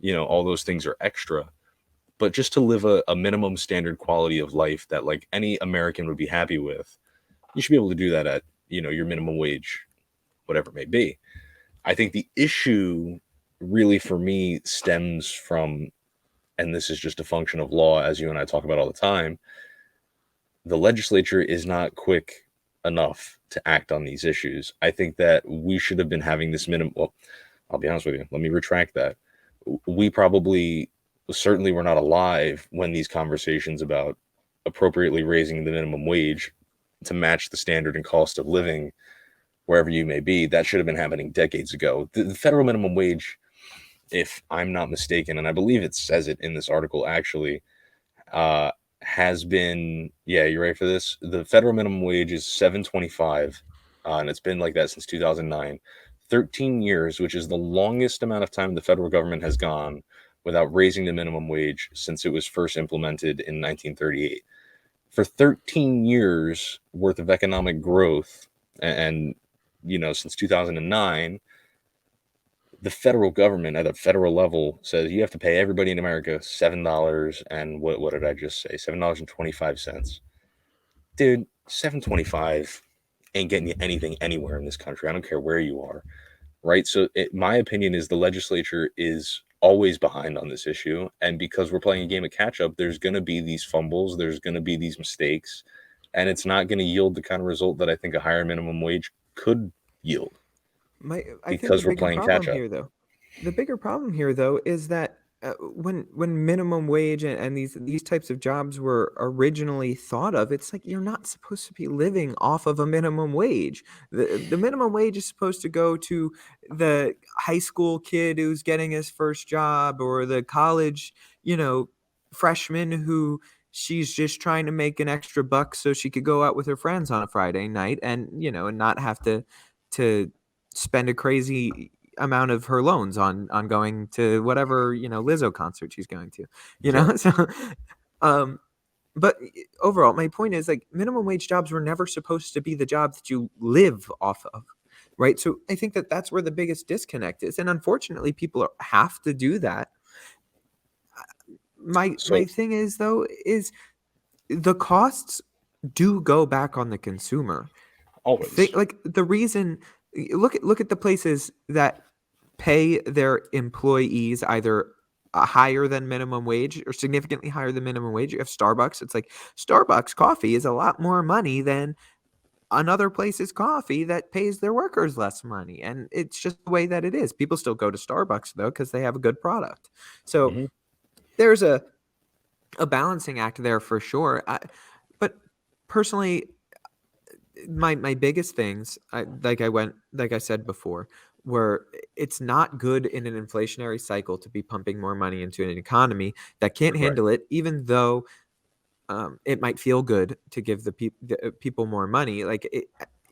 all those things are extra. But just to live a minimum standard quality of life that like any American would be happy with, you should be able to do that at, your minimum wage, whatever it may be. I think the issue really for me stems from, and this is just a function of law, as you and I talk about all the time, the legislature is not quick enough to act on these issues. I think that we should have been having this minimum. Well, I'll be honest with you. Let me retract that. We probably certainly were not alive when these conversations about appropriately raising the minimum wage to match the standard and cost of living wherever you may be, that should have been happening decades ago. The federal minimum wage, if I'm not mistaken, and I believe it says it in this article actually, uh, has been, yeah, you ready for this? The federal minimum wage is 7.25, and it's been like that since 2009. 13 years, which is the longest amount of time the federal government has gone without raising the minimum wage since it was first implemented in 1938. For 13 years worth of economic growth, and since 2009, the federal government at a federal level says you have to pay everybody in America $7 and what did I just say? $7.25. Dude, 7.25 ain't getting you anything anywhere in this country. I don't care where you are. Right? So my opinion is the legislature is always behind on this issue. And because we're playing a game of catch up, there's going to be these fumbles, there's going to be these mistakes, and it's not going to yield the kind of result that I think a higher minimum wage could yield I think because we're playing catch up. the bigger problem here though is that when minimum wage and these types of jobs were originally thought of, it's like you're not supposed to be living off of a minimum wage. The minimum wage is supposed to go to the high school kid who's getting his first job, or the college, you know, freshman who she's just trying to make an extra buck so she could go out with her friends on a Friday night, and and not have to spend a crazy amount of her loans on going to whatever, Lizzo concert she's going to, Sure. so, um, but overall, my point is, like, minimum wage jobs were never supposed to be the jobs that you live off of, right? So I think that that's where the biggest disconnect is, and unfortunately, people have to do that. My So thing is, though, is the costs do go back on the consumer. always. Like, the reason, look at the places that pay their employees either a higher than minimum wage or significantly higher than minimum wage. You have Starbucks. It's like Starbucks coffee is a lot more money than another place's coffee that pays their workers less money. And it's just the way that it is. People still go to Starbucks though because they have a good product. So Hmm. there's a balancing act there for sure. But personally, my biggest things, like I said before, were it's not good in an inflationary cycle to be pumping more money into an economy that can't Correct. handle it, even though it might feel good to give the people more money.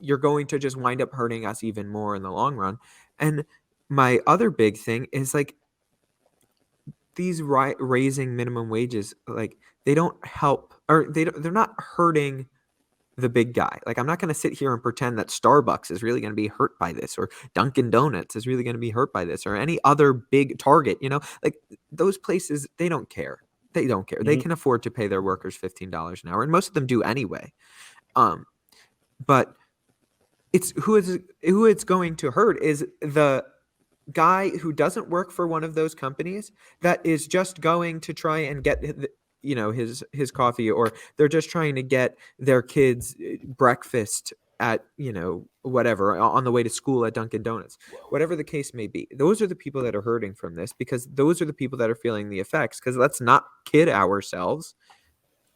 You're going to just wind up hurting us even more in the long run. And my other big thing is like these raising minimum wages, like they don't help, or they're not hurting the big guy. Like I'm not going to sit here and pretend that Starbucks is really going to be hurt by this, or Dunkin' Donuts is really going to be hurt by this, or any other big Target, like those places, they don't care. They don't care. They Hmm. can afford to pay their workers $15 an hour, and most of them do anyway. Um, but who it's going to hurt is the guy who doesn't work for one of those companies that is just going to try and get his coffee, or they're just trying to get their kids breakfast at whatever on the way to school at Dunkin' Donuts, whatever the case may be. Those are the people that are hurting from this, because those are the people that are feeling the effects. Because let's not kid ourselves,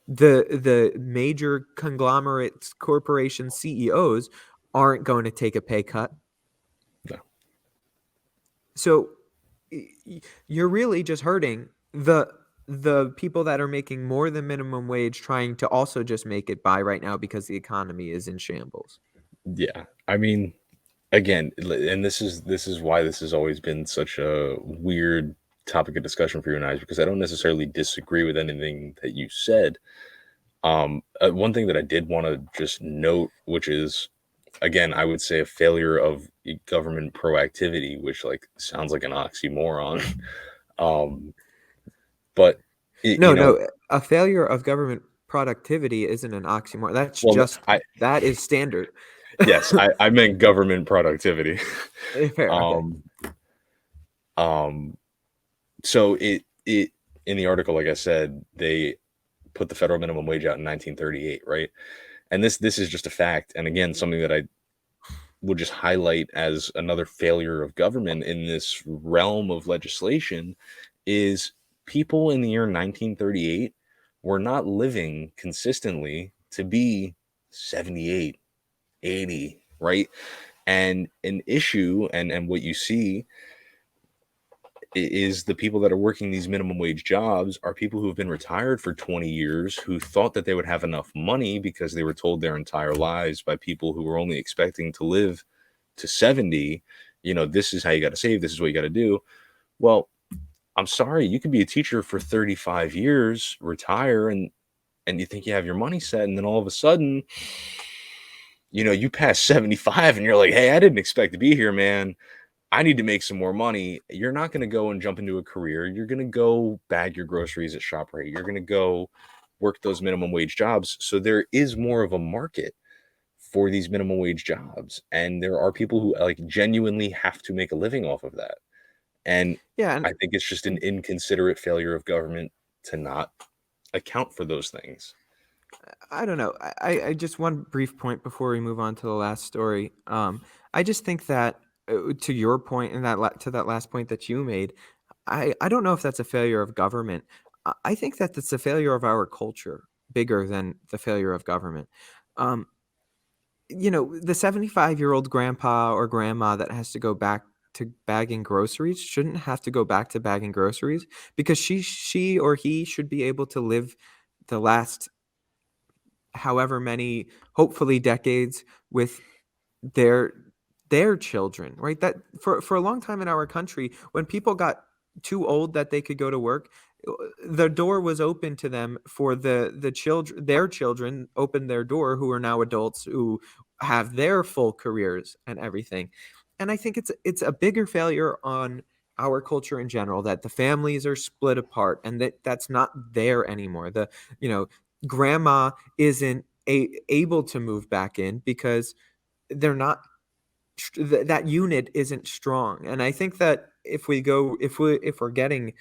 the major conglomerates, corporation CEOs aren't going to take a pay cut. No. So you're really just hurting the people that are making more than minimum wage, trying to also just make it by right now because the economy is in shambles. Yeah. I mean, again, and this is why this has always been such a weird topic of discussion for you and I, is because I don't necessarily disagree with anything that you said. One thing that I did want to just note, which is, again, I would say a failure of government proactivity, which like sounds like an oxymoron. um, but No, no, a failure of government productivity isn't an oxymoron. That's well, just that is standard. yes, I meant government productivity. Fair, okay. um, um, so it in the article, like I said, they put the federal minimum wage out in 1938, right? And this is just a fact, and again, something that I would just highlight as another failure of government in this realm of legislation is people in the year 1938 were not living consistently to be 78, 80, right? And an issue, and what you see is the people that are working these minimum wage jobs are people who have been retired for 20 years, who thought that they would have enough money because they were told their entire lives by people who were only expecting to live to 70. This is how you got to save, this is what you got to do. Well, I'm sorry, you could be a teacher for 35 years, retire, and you think you have your money set, and then all of a sudden, you pass 75 and you're like, hey, I didn't expect to be here, man. I need to make some more money. You're not going to go and jump into a career. You're going to go bag your groceries at ShopRite. You're going to go work those minimum wage jobs. So there is more of a market for these minimum wage jobs, and there are people who like genuinely have to make a living off of that. And Yeah, and I think it's just an inconsiderate failure of government to not account for those things. I don't know. I just one brief point before we move on to the last story. I just think that to your point and to that last point that you made, I don't know if that's a failure of government. I think that it's a failure of our culture, bigger than the failure of government. Um, the 75-year-old grandpa or grandma that has to go back to bagging groceries shouldn't have to go back to bagging groceries, because she or he should be able to live the last however many, hopefully decades, with their their children, right? That for a long time in our country, when people got too old that they could go to work, the door was open to them for the children. Their children opened their door, who are now adults, who have their full careers and everything. And I think it's a bigger failure on our culture in general, that the families are split apart, and that's not there anymore. The you know grandma isn't able to move back in because they're not that unit isn't strong. And I think that if we're getting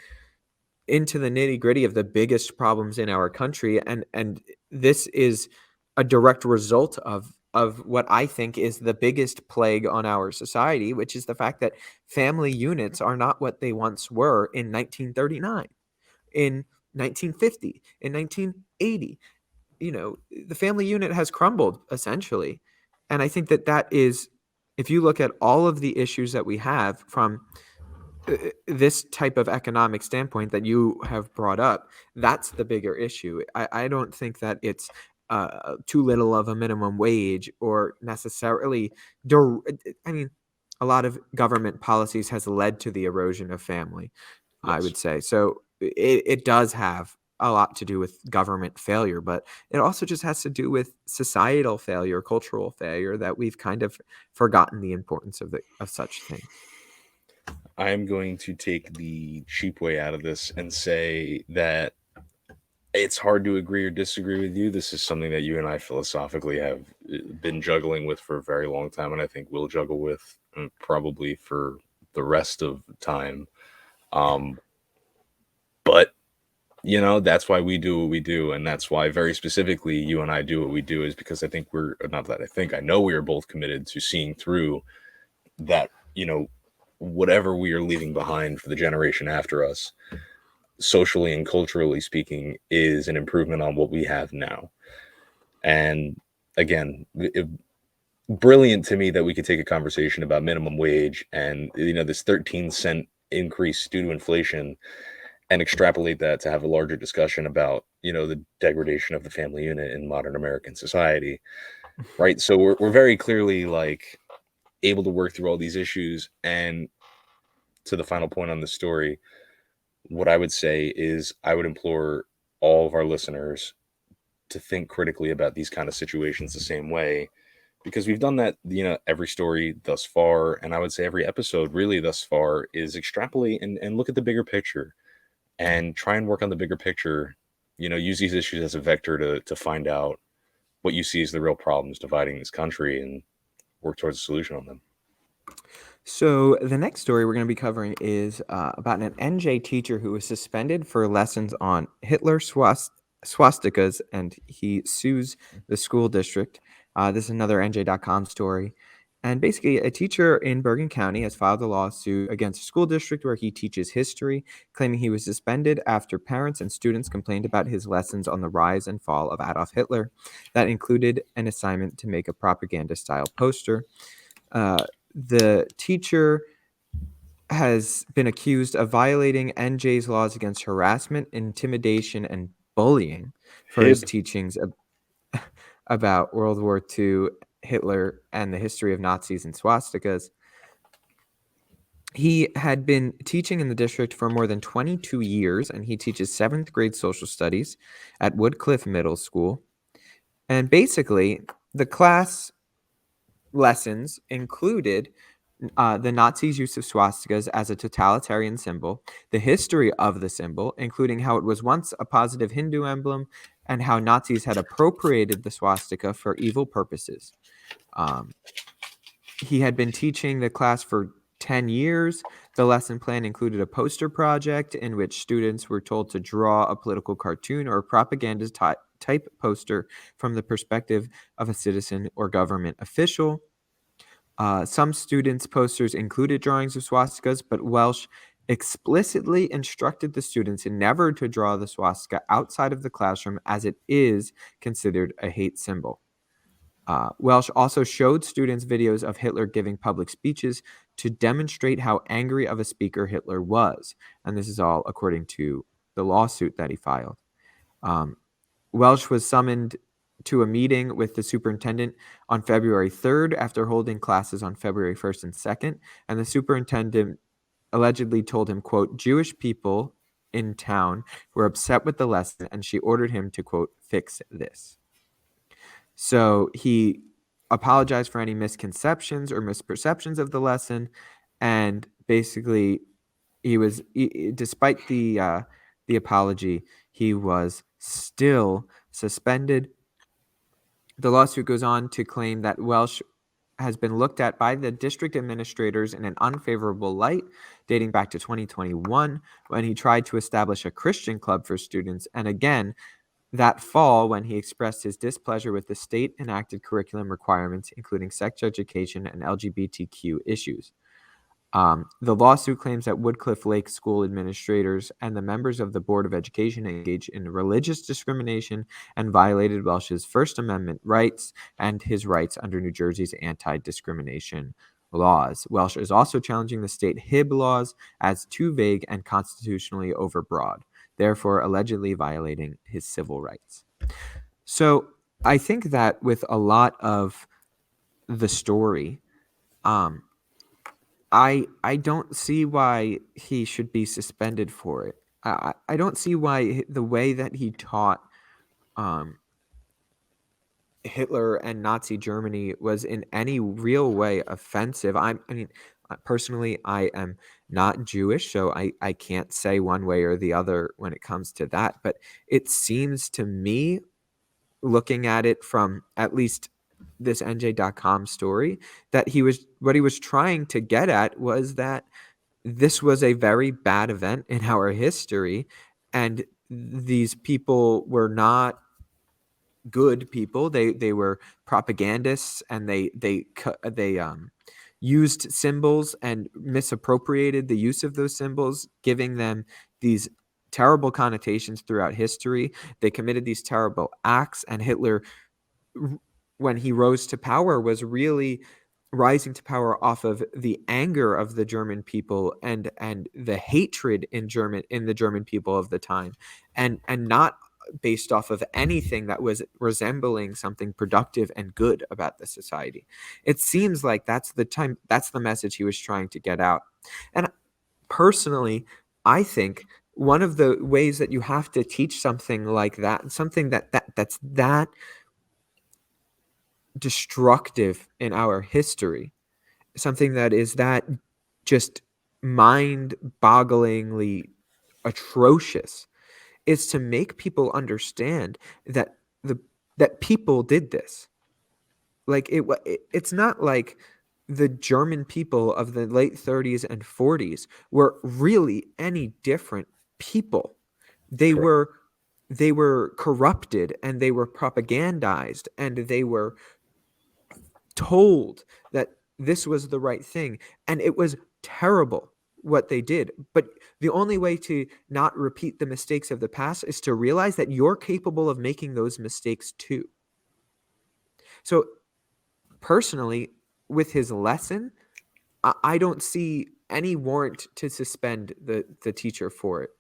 into the nitty gritty of the biggest problems in our country, and this is a direct result of of what I think is the biggest plague on our society, which is the fact that family units are not what they once were in 1939, in 1950, in 1980. The family unit has crumbled essentially. And I think that that is, if you look at all of the issues that we have from this type of economic standpoint that you have brought up, that's the bigger issue. I don't think that it's too little of a minimum wage or necessarily. I mean, a lot of government policies has led to the erosion of family, I Yes. would say. So it does have a lot to do with government failure, but it also just has to do with societal failure, cultural failure, that we've kind of forgotten the importance of such things. I am going to take the cheap way out of this and say that it's hard to agree or disagree with you. This is something that you and I philosophically have been juggling with for a very long time, and I think we'll juggle with probably for the rest of time. Um, but that's why we do what we do, and that's why very specifically you and I do what we do is because I think we're not that I think I know we are both committed to seeing through that. Whatever we are leaving behind for the generation after us, socially and culturally speaking, is an improvement on what we have now. And again, brilliant to me that we could take a conversation about minimum wage and this 13-cent increase due to inflation and extrapolate that to have a larger discussion about the degradation of the family unit in modern American society, right? So we're very clearly like able to work through all these issues. And to the final point on the story, what I would say is I would implore all of our listeners to think critically about these kind of situations the same way, because we've done that, every story thus far. And I would say every episode really thus far is extrapolate and look at the bigger picture and try and work on the bigger picture, use these issues as a vector to find out what you see as the real problems dividing this country and work towards a solution on them. So the next story we're going to be covering is about an NJ teacher who was suspended for lessons on Hitler swastikas, and he sues the school district. This is another NJ.com story. And basically, a teacher in Bergen County has filed a lawsuit against a school district where he teaches history, claiming he was suspended after parents and students complained about his lessons on the rise and fall of Adolf Hitler. That included an assignment to make a propaganda-style poster. The teacher has been accused of violating NJ's laws against harassment, intimidation, and bullying for his teachings about World War II, Hitler, and the history of Nazis and swastikas. He had been teaching in the district for more than 22 years, and he teaches 7th grade social studies at Woodcliff Middle School. And basically, the class lessons included the Nazis' use of swastikas as a totalitarian symbol, the history of the symbol, including how it was once a positive Hindu emblem, and how Nazis had appropriated the swastika for evil purposes. He had been teaching the class for 10 years. The lesson plan included a poster project in which students were told to draw a political cartoon or a propaganda type poster from the perspective of a citizen or government official. Some students' posters included drawings of swastikas, but Welsh explicitly instructed the students never to draw the swastika outside of the classroom, as it is considered a hate symbol. Welsh also showed students videos of Hitler giving public speeches to demonstrate how angry of a speaker Hitler was. And this is all according to the lawsuit that he filed. Welsh was summoned to a meeting with the superintendent on February 3rd after holding classes on February 1st and 2nd. And the superintendent allegedly told him, quote, Jewish people in town were upset with the lesson, and she ordered him to, quote, fix this. So he apologized for any misconceptions or misperceptions of the lesson. And basically, despite the apology, he was still suspended. The lawsuit goes on to claim that Welsh has been looked at by the district administrators in an unfavorable light dating back to 2021 when he tried to establish a Christian club for students. And again, that fall when he expressed his displeasure with the state enacted curriculum requirements, including sex education and LGBTQ issues. The lawsuit claims that Woodcliff Lake school administrators and the members of the Board of Education engaged in religious discrimination and violated Welsh's First Amendment rights and his rights under New Jersey's anti-discrimination laws. Welsh is also challenging the state HIB laws as too vague and constitutionally overbroad, therefore allegedly violating his civil rights. So I think that with a lot of the story, I don't see why he should be suspended for it. I don't see why the way that he taught um, Hitler and Nazi Germany was in any real way offensive. I mean, personally, I am not Jewish, so I can't say one way or the other when it comes to that. But it seems to me, looking at it from at least this NJ.com story, that what he was trying to get at was that this was a very bad event in our history, and these people were not good people. They were propagandists, and they used symbols and misappropriated the use of those symbols, giving them these terrible connotations throughout history. They committed these terrible acts, and Hitler, when he rose to power, was really rising to power off of the anger of the German people and the hatred in the German people of the time, and not based off of anything that was resembling something productive and good about the society. It seems like that's the message he was trying to get out. And personally, I think one of the ways that you have to teach something like that, something that's that destructive in our history, something that is that just mind-bogglingly atrocious, is to make people understand that that people did this. Like it's not like the German people of the late 30s and 40s were really any different people. They Correct. were they were corrupted, and they were propagandized, and they were told that this was the right thing, and it was terrible what they did. But the only way to not repeat the mistakes of the past is to realize that you're capable of making those mistakes too. So personally, with his lesson, I don't see any warrant to suspend the teacher for it.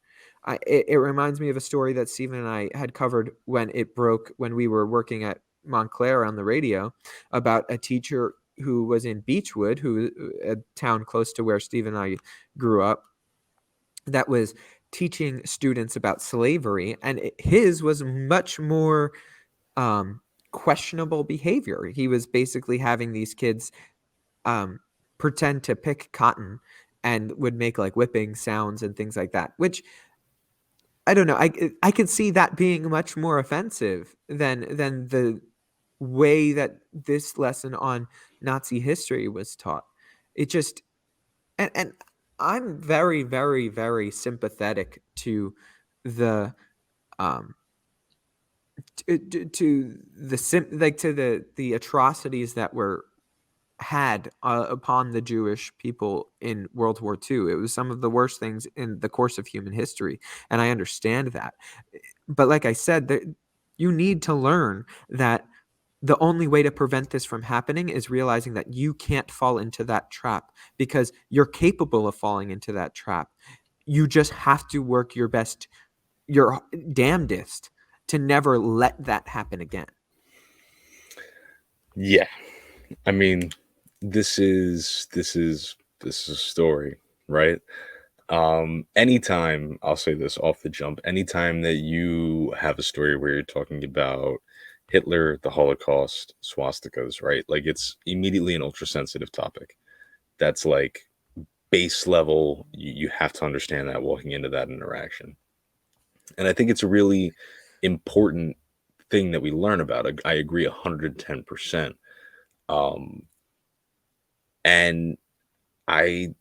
It reminds me of a story that Stephen and I had covered when it broke, when we were working at Montclair on the radio, about a teacher who was in Beechwood, a town close to where Steve and I grew up, that was teaching students about slavery, and his was much more questionable behavior. He was basically having these kids pretend to pick cotton and would make like whipping sounds and things like that, which I don't know. I could see that being much more offensive than the way that this lesson on Nazi history was taught. It just and I'm very, very, very sympathetic to the um to the atrocities that were had upon the Jewish people in World War II. It was some of the worst things in the course of human history, and I understand that. But like I said, you need to learn that the only way to prevent this from happening is realizing that you can't fall into that trap, because you're capable of falling into that trap. You just have to work your best, your damnedest, to never let that happen again. Yeah. I mean, this is a story, right? Anytime, I'll say this off the jump, anytime that you have a story where you're talking about Hitler, the Holocaust, swastikas, right? Like, it's immediately an ultra sensitive topic. That's like base level. You have to understand that walking into that interaction. And I think it's a really important thing that we learn about. I agree 110%. Um, and I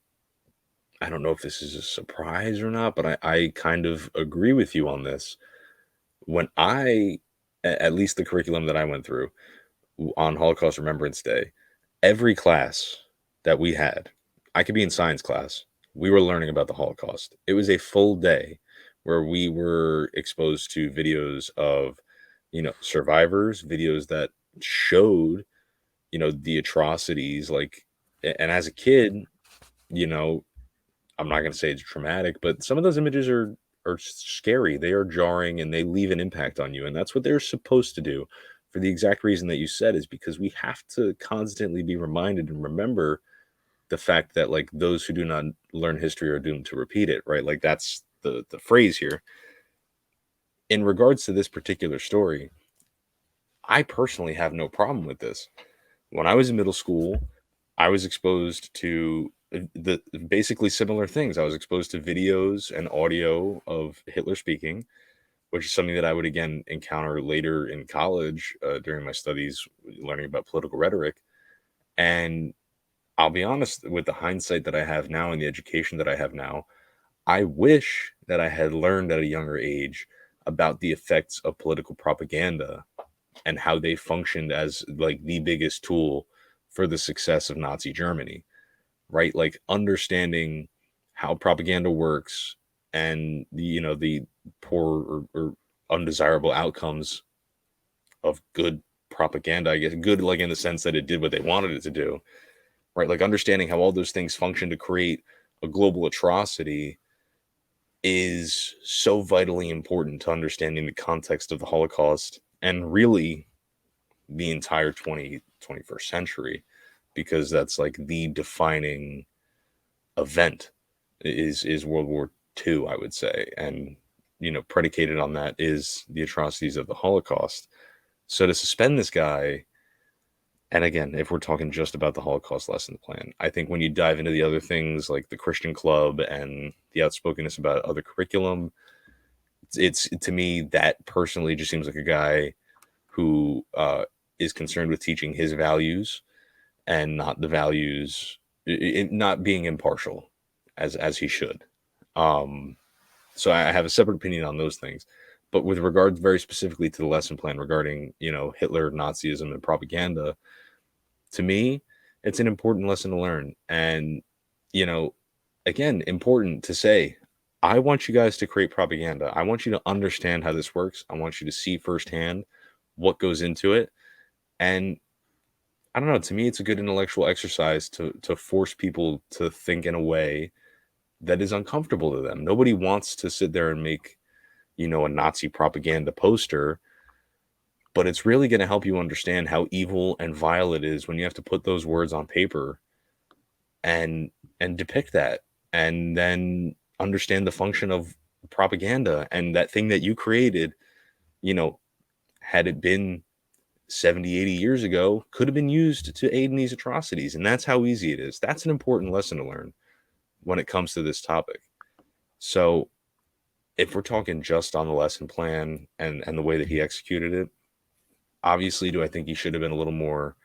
I don't know if this is a surprise or not, but I kind of agree with you on this. when at least the curriculum that I went through on Holocaust Remembrance Day, every class that we had, I could be in science class, we were learning about the Holocaust. It was a full day where we were exposed to videos of, survivors, videos that showed, the atrocities. Like, and as a kid, you know, I'm not going to say it's traumatic, but some of those images are scary. They are jarring and they leave an impact on you. And that's what they're supposed to do for the exact reason that you said, is because we have to constantly be reminded and remember the fact that, like, those who do not learn history are doomed to repeat it, right? Like, that's the phrase here. In regards to this particular story, I personally have no problem with this. When I was in middle school, I was exposed to the basically similar things. I was exposed to videos and audio of Hitler speaking, which is something that I would again encounter later in college during my studies, learning about political rhetoric. And I'll be honest, with the hindsight that I have now and the education that I have now, I wish that I had learned at a younger age about the effects of political propaganda and how they functioned as like the biggest tool for the success of Nazi Germany, right? Like understanding how propaganda works and the poor or undesirable outcomes of good propaganda, I guess. Good, like, in the sense that it did what they wanted it to do, right? Like understanding how all those things function to create a global atrocity is so vitally important to understanding the context of the Holocaust and really the entire 21st century, because that's like the defining event is World War II, I would say. And predicated on that is the atrocities of the Holocaust. So to suspend this guy, and again, if we're talking just about the Holocaust lesson plan, I think when you dive into the other things like the Christian Club and the outspokenness about other curriculum, it's to me that personally just seems like a guy who is concerned with teaching his values and not the values, not being impartial as he should. Um, so I have a separate opinion on those things. But with regard very specifically to the lesson plan regarding, Hitler, Nazism, and propaganda, to me, it's an important lesson to learn. And, you know, again, important to say, I want you guys to create propaganda. I want you to understand how this works. I want you to see firsthand what goes into it. And I don't know, to me, it's a good intellectual exercise to force people to think in a way that is uncomfortable to them. Nobody wants to sit there and make, a Nazi propaganda poster, but it's really going to help you understand how evil and vile it is when you have to put those words on paper and depict that, and then understand the function of propaganda and that thing that you created, you know, had it been 70, 80 years ago, could have been used to aid in these atrocities. And that's how easy it is. That's an important lesson to learn when it comes to this topic. So if we're talking just on the lesson plan and the way that he executed it, obviously, do I think he should have been a little more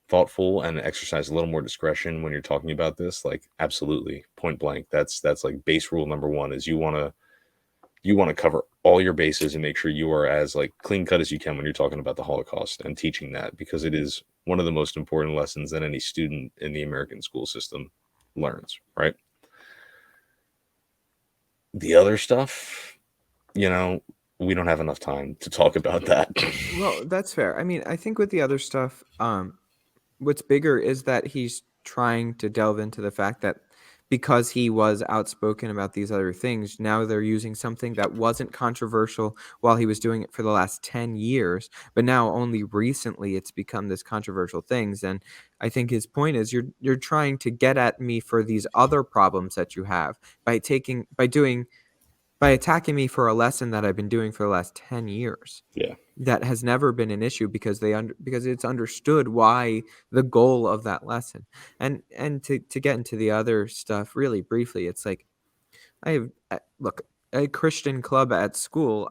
thoughtful and exercise a little more discretion when you're talking about this? Like, absolutely, point blank. That's like base rule number one, is you want to cover all your bases and make sure you are as like clean cut as you can when you're talking about the Holocaust and teaching that, because it is one of the most important lessons that any student in the American school system learns, right? The other stuff, we don't have enough time to talk about that. Well, that's fair. I mean, I think with the other stuff, what's bigger is that he's trying to delve into the fact that because he was outspoken about these other things, now they're using something that wasn't controversial while he was doing it for the last 10 years, but now only recently it's become this controversial things. And I think his point is you're trying to get at me for these other problems that you have by attacking me for a lesson that I've been doing for the last 10 years. Yeah. That has never been an issue because because it's understood why the goal of that lesson. And to get into the other stuff really briefly, it's like look, a Christian club at school,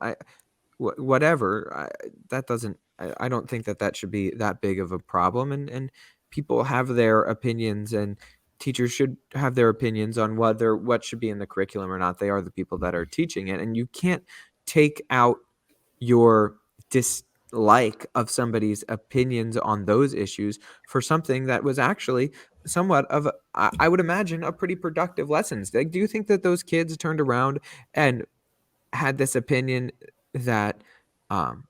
whatever, that doesn't I don't think that should be that big of a problem, and people have their opinions, and teachers should have their opinions on what should be in the curriculum or not. They are the people that are teaching it, and you can't take out your dislike of somebody's opinions on those issues for something that was actually somewhat of I would imagine a pretty productive lessons. Like, do you think that those kids turned around and had this opinion that um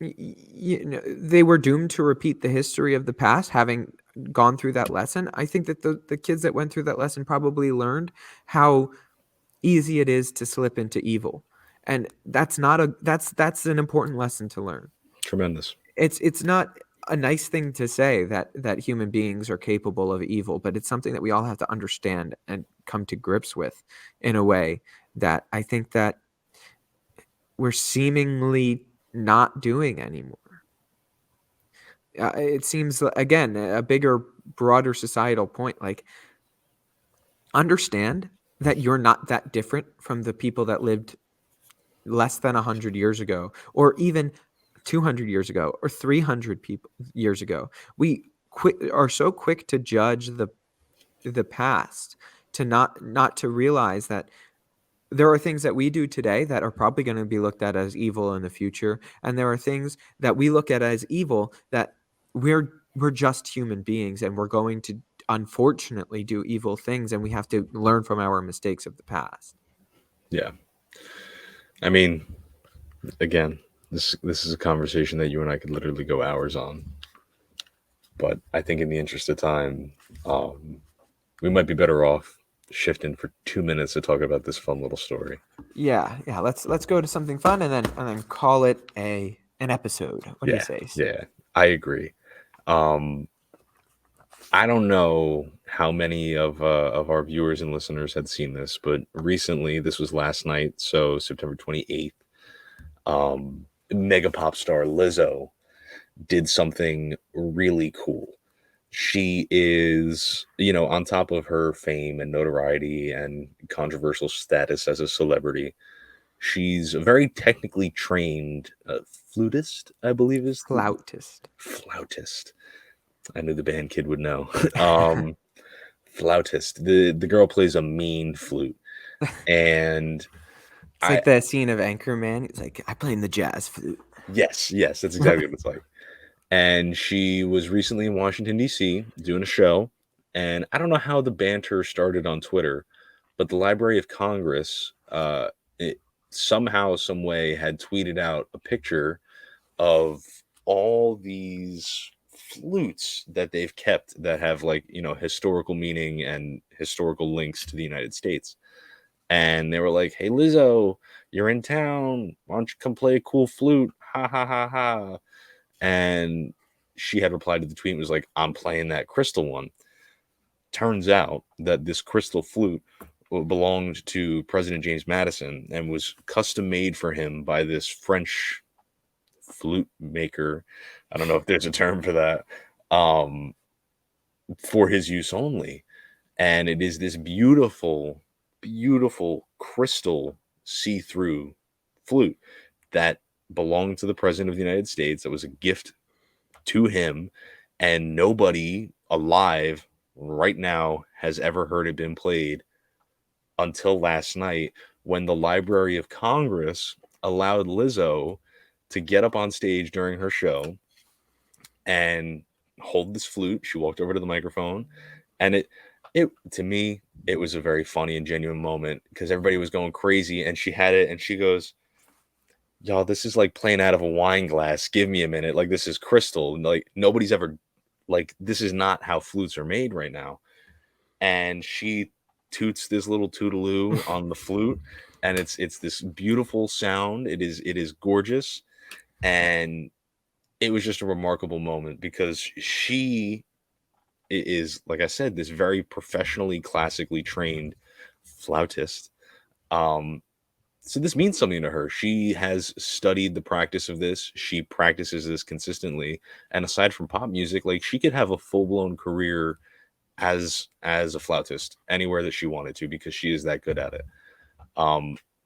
they were doomed to repeat the history of the past having gone through that lesson? I think that the kids that went through that lesson probably learned how easy it is to slip into evil, and that's an important lesson to learn. Tremendous. It's not a nice thing to say that human beings are capable of evil, but it's something that we all have to understand and come to grips with in a way that I think that we're seemingly not doing anymore. It seems, again, a bigger, broader societal point, like, understand that you're not that different from the people that lived less than 100 years ago, or even 200 years ago, or 300 years ago. We are so quick to judge the past, to not to realize that there are things that we do today that are probably going to be looked at as evil in the future, and there are things that we look at as evil that we're just human beings, and we're going to unfortunately do evil things, and we have to learn from our mistakes of the past. Yeah. I mean, again, this is a conversation that you and I could literally go hours on. But I think in the interest of time, we might be better off shifting for 2 minutes to talk about this fun little story. Yeah. Let's go to something fun and then call it an episode. What do you say, Steve? Yeah, I agree. I don't know how many of our viewers and listeners had seen this, but recently, this was last night, so September 28th, mega pop star Lizzo did something really cool. She is, on top of her fame and notoriety and controversial status as a celebrity, she's a very technically trained flutist, I believe is flautist. I knew the band kid would know. Flautist. The girl plays a mean flute, and it's like the scene of Anchorman. It's like, I play in the jazz flute. Yes, that's exactly what it's like. And she was recently in Washington, D.C. doing a show, and I don't know how the banter started on Twitter, but the Library of Congress somehow, some way, had tweeted out a picture of all these flutes that they've kept that have, like, historical meaning and historical links to the United States. And they were like, "Hey, Lizzo, you're in town. Why don't you come play a cool flute? Ha ha ha ha." And she had replied to the tweet and was like, "I'm playing that crystal one." Turns out that this crystal flute belonged to President James Madison and was custom made for him by this French flute maker. I don't know if there's a term for that, for his use only. And it is this beautiful, beautiful crystal see-through flute that belonged to the President of the United States. That was a gift to him, and nobody alive right now has ever heard it been played until last night, when the Library of Congress allowed Lizzo to get up on stage during her show and hold this flute. She walked over to the microphone, and it to me, it was a very funny and genuine moment, because everybody was going crazy, and she had it and she goes, "Y'all, this is like playing out of a wine glass. Give me a minute. Like, this is crystal. Like, nobody's ever, like, this is not how flutes are made right now." And she toots this little tootaloo on the flute, and it's this beautiful sound. It is gorgeous, and it was just a remarkable moment, because she is, like I said, this very professionally, classically trained flautist. So this means something to her. She has studied the practice of this. She practices this consistently. And aside from pop music, like, she could have a full-blown career as a flautist anywhere that she wanted to, because she is that good at it.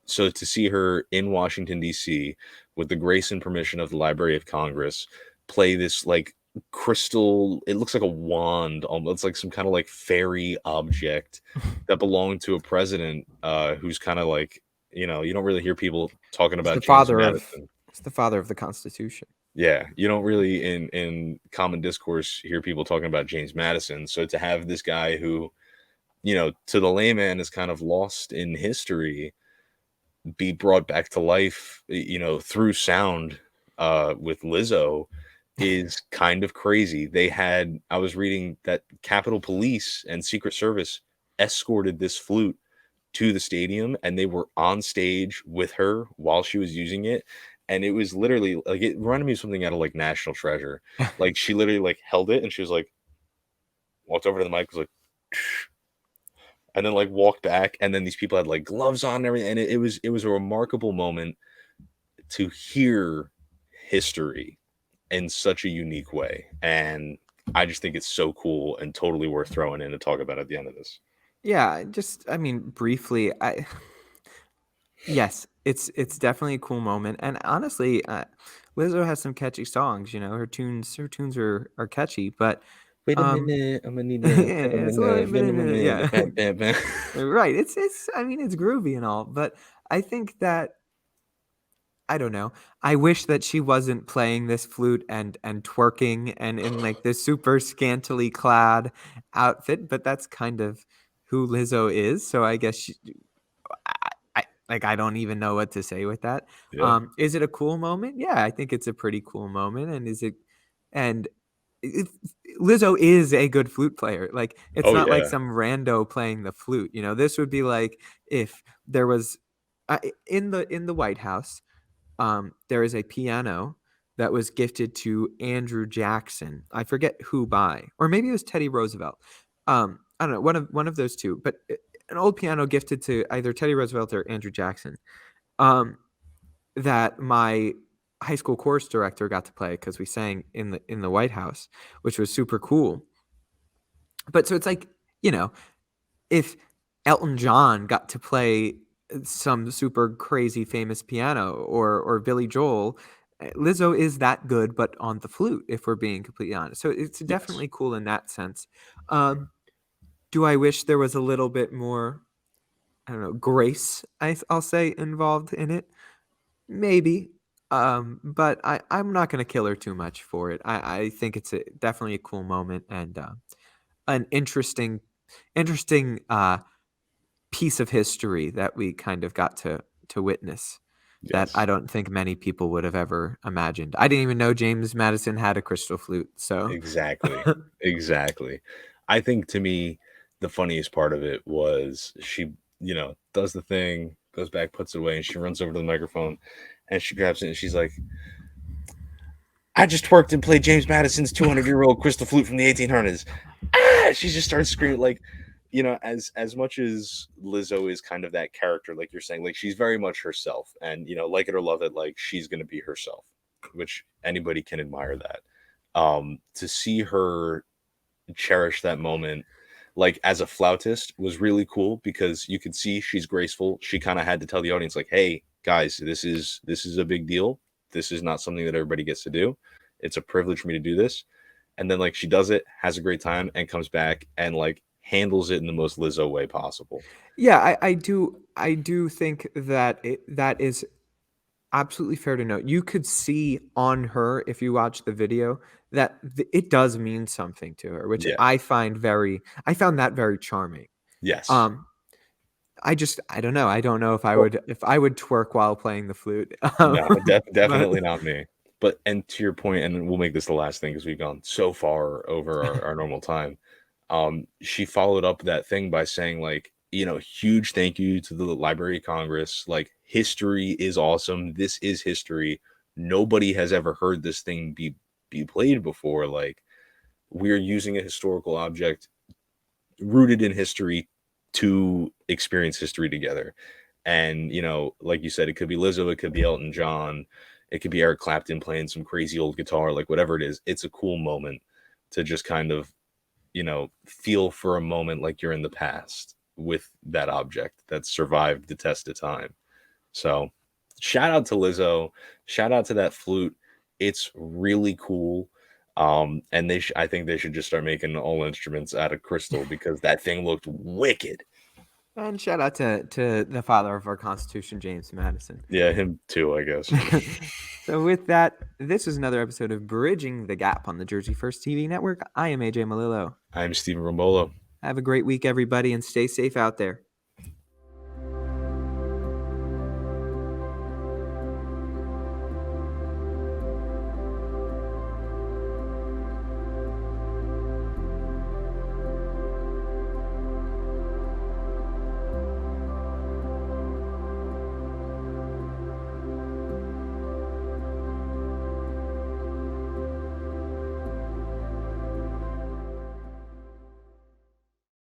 So to see her in Washington, D.C., with the grace and permission of the Library of Congress, play this, like, crystal, it looks like a wand, almost like some kind of, like, fairy object that belonged to a president who's kind of like, You know, you don't really hear people talking He's about the James father of Madison. he's the father of the Constitution. Yeah, you don't really in common discourse hear people talking about James Madison. So to have this guy who, you know, to the layman is kind of lost in history be brought back to life, you know, through sound with Lizzo is kind of crazy. They had I was reading that Capitol Police and Secret Service escorted this flute to the stadium and they were on stage with her while she was using it. And it was literally like it reminded me of something out of like National Treasure. Like she literally like held it and she was like walked over to the mic, was like and then like walked back and then these people had like gloves on and everything. And it was a remarkable moment to hear history in such a unique way. And I just think it's so cool and totally worth throwing in to talk about at the end of this. Yeah, just I mean, briefly, I yes, it's definitely a cool moment, and honestly, Lizzo has some catchy songs. You know, her tunes are catchy, but Wait a um, minute, I'm gonna need yeah, a it's a little bit, yeah, bam, bam, bam. right. It's I mean, it's groovy and all, but I think that I don't know. I wish that she wasn't playing this flute and twerking and in like this super scantily clad outfit, but that's kind of who Lizzo is. So I guess I don't even know what to say with that. Yeah. Is it a cool moment? Yeah, I think it's a pretty cool moment. And is it? And it, Lizzo is a good flute player. Like it's Oh not like yeah. some rando playing the flute. You know, this would be like if there was in the White House. There is a piano that was gifted to Andrew Jackson. I forget who by, or maybe it was Teddy Roosevelt. I don't know, one of those two, but an old piano gifted to either Teddy Roosevelt or Andrew Jackson. Um, that my high school chorus director got to play because we sang in the White House, which was super cool. But so it's like, you know, if Elton John got to play some super crazy famous piano or Billy Joel, Lizzo is that good, but on the flute, if we're being completely honest. So it's Yes. definitely cool in that sense. Um, do I wish there was a little bit more, I don't know, grace, I'll say, involved in it? Maybe. But I'm not going to kill her too much for it. I think it's definitely a cool moment and an interesting piece of history that we kind of got to witness that I Yes. don't think many people would have ever imagined. I didn't even know James Madison had a crystal flute. So Exactly. Exactly. I think to me, the funniest part of it was she, you know, does the thing, goes back, puts it away, and she runs over to the microphone and she grabs it and she's like, I just twerked and played James Madison's 200-year-old crystal flute from the 1800s. Ah! She just starts screaming like, you know, as much as Lizzo is kind of that character, like you're saying, like she's very much herself, and you know, like it or love it, like she's gonna be herself, which anybody can admire that. To see her cherish that moment, like as a flautist, was really cool because you could see she's graceful. She kind of had to tell the audience, like, "Hey, guys, this is a big deal. This is not something that everybody gets to do. It's a privilege for me to do this." And then like she does it, has a great time, and comes back and like handles it in the most Lizzo way possible. yeah, I do think that that is absolutely fair to note. You could see on her if you watch the video that it does mean something to her, which Yeah. I found that very charming. Yes. Um, I don't know. I don't know Well, if I would twerk while playing the flute. no, But definitely not me. But and to your point, and we'll make this the last thing because we've gone so far over our normal time. She followed up that thing by saying, like, you know, huge thank you to the Library of Congress. Like, history is awesome. This is history. Nobody has ever heard this thing be played before. Like, we're using a historical object rooted in history to experience history together. And, you know, like you said, it could be Lizzo, it could be Elton John, it could be Eric Clapton playing some crazy old guitar, like whatever it is. It's a cool moment to just kind of, you know, feel for a moment like you're in the past with that object that survived the test of time. So, shout out to Lizzo, shout out to that flute. It's really cool. And I think they should just start making all instruments out of crystal because that thing looked wicked. And shout out to the father of our Constitution, James Madison. Yeah, him too, I guess. So with that, this is another episode of Bridging the Gap on the Jersey First TV network. I am AJ Malillo. I'm Stephen Rombolo. Have a great week, everybody, and stay safe out there.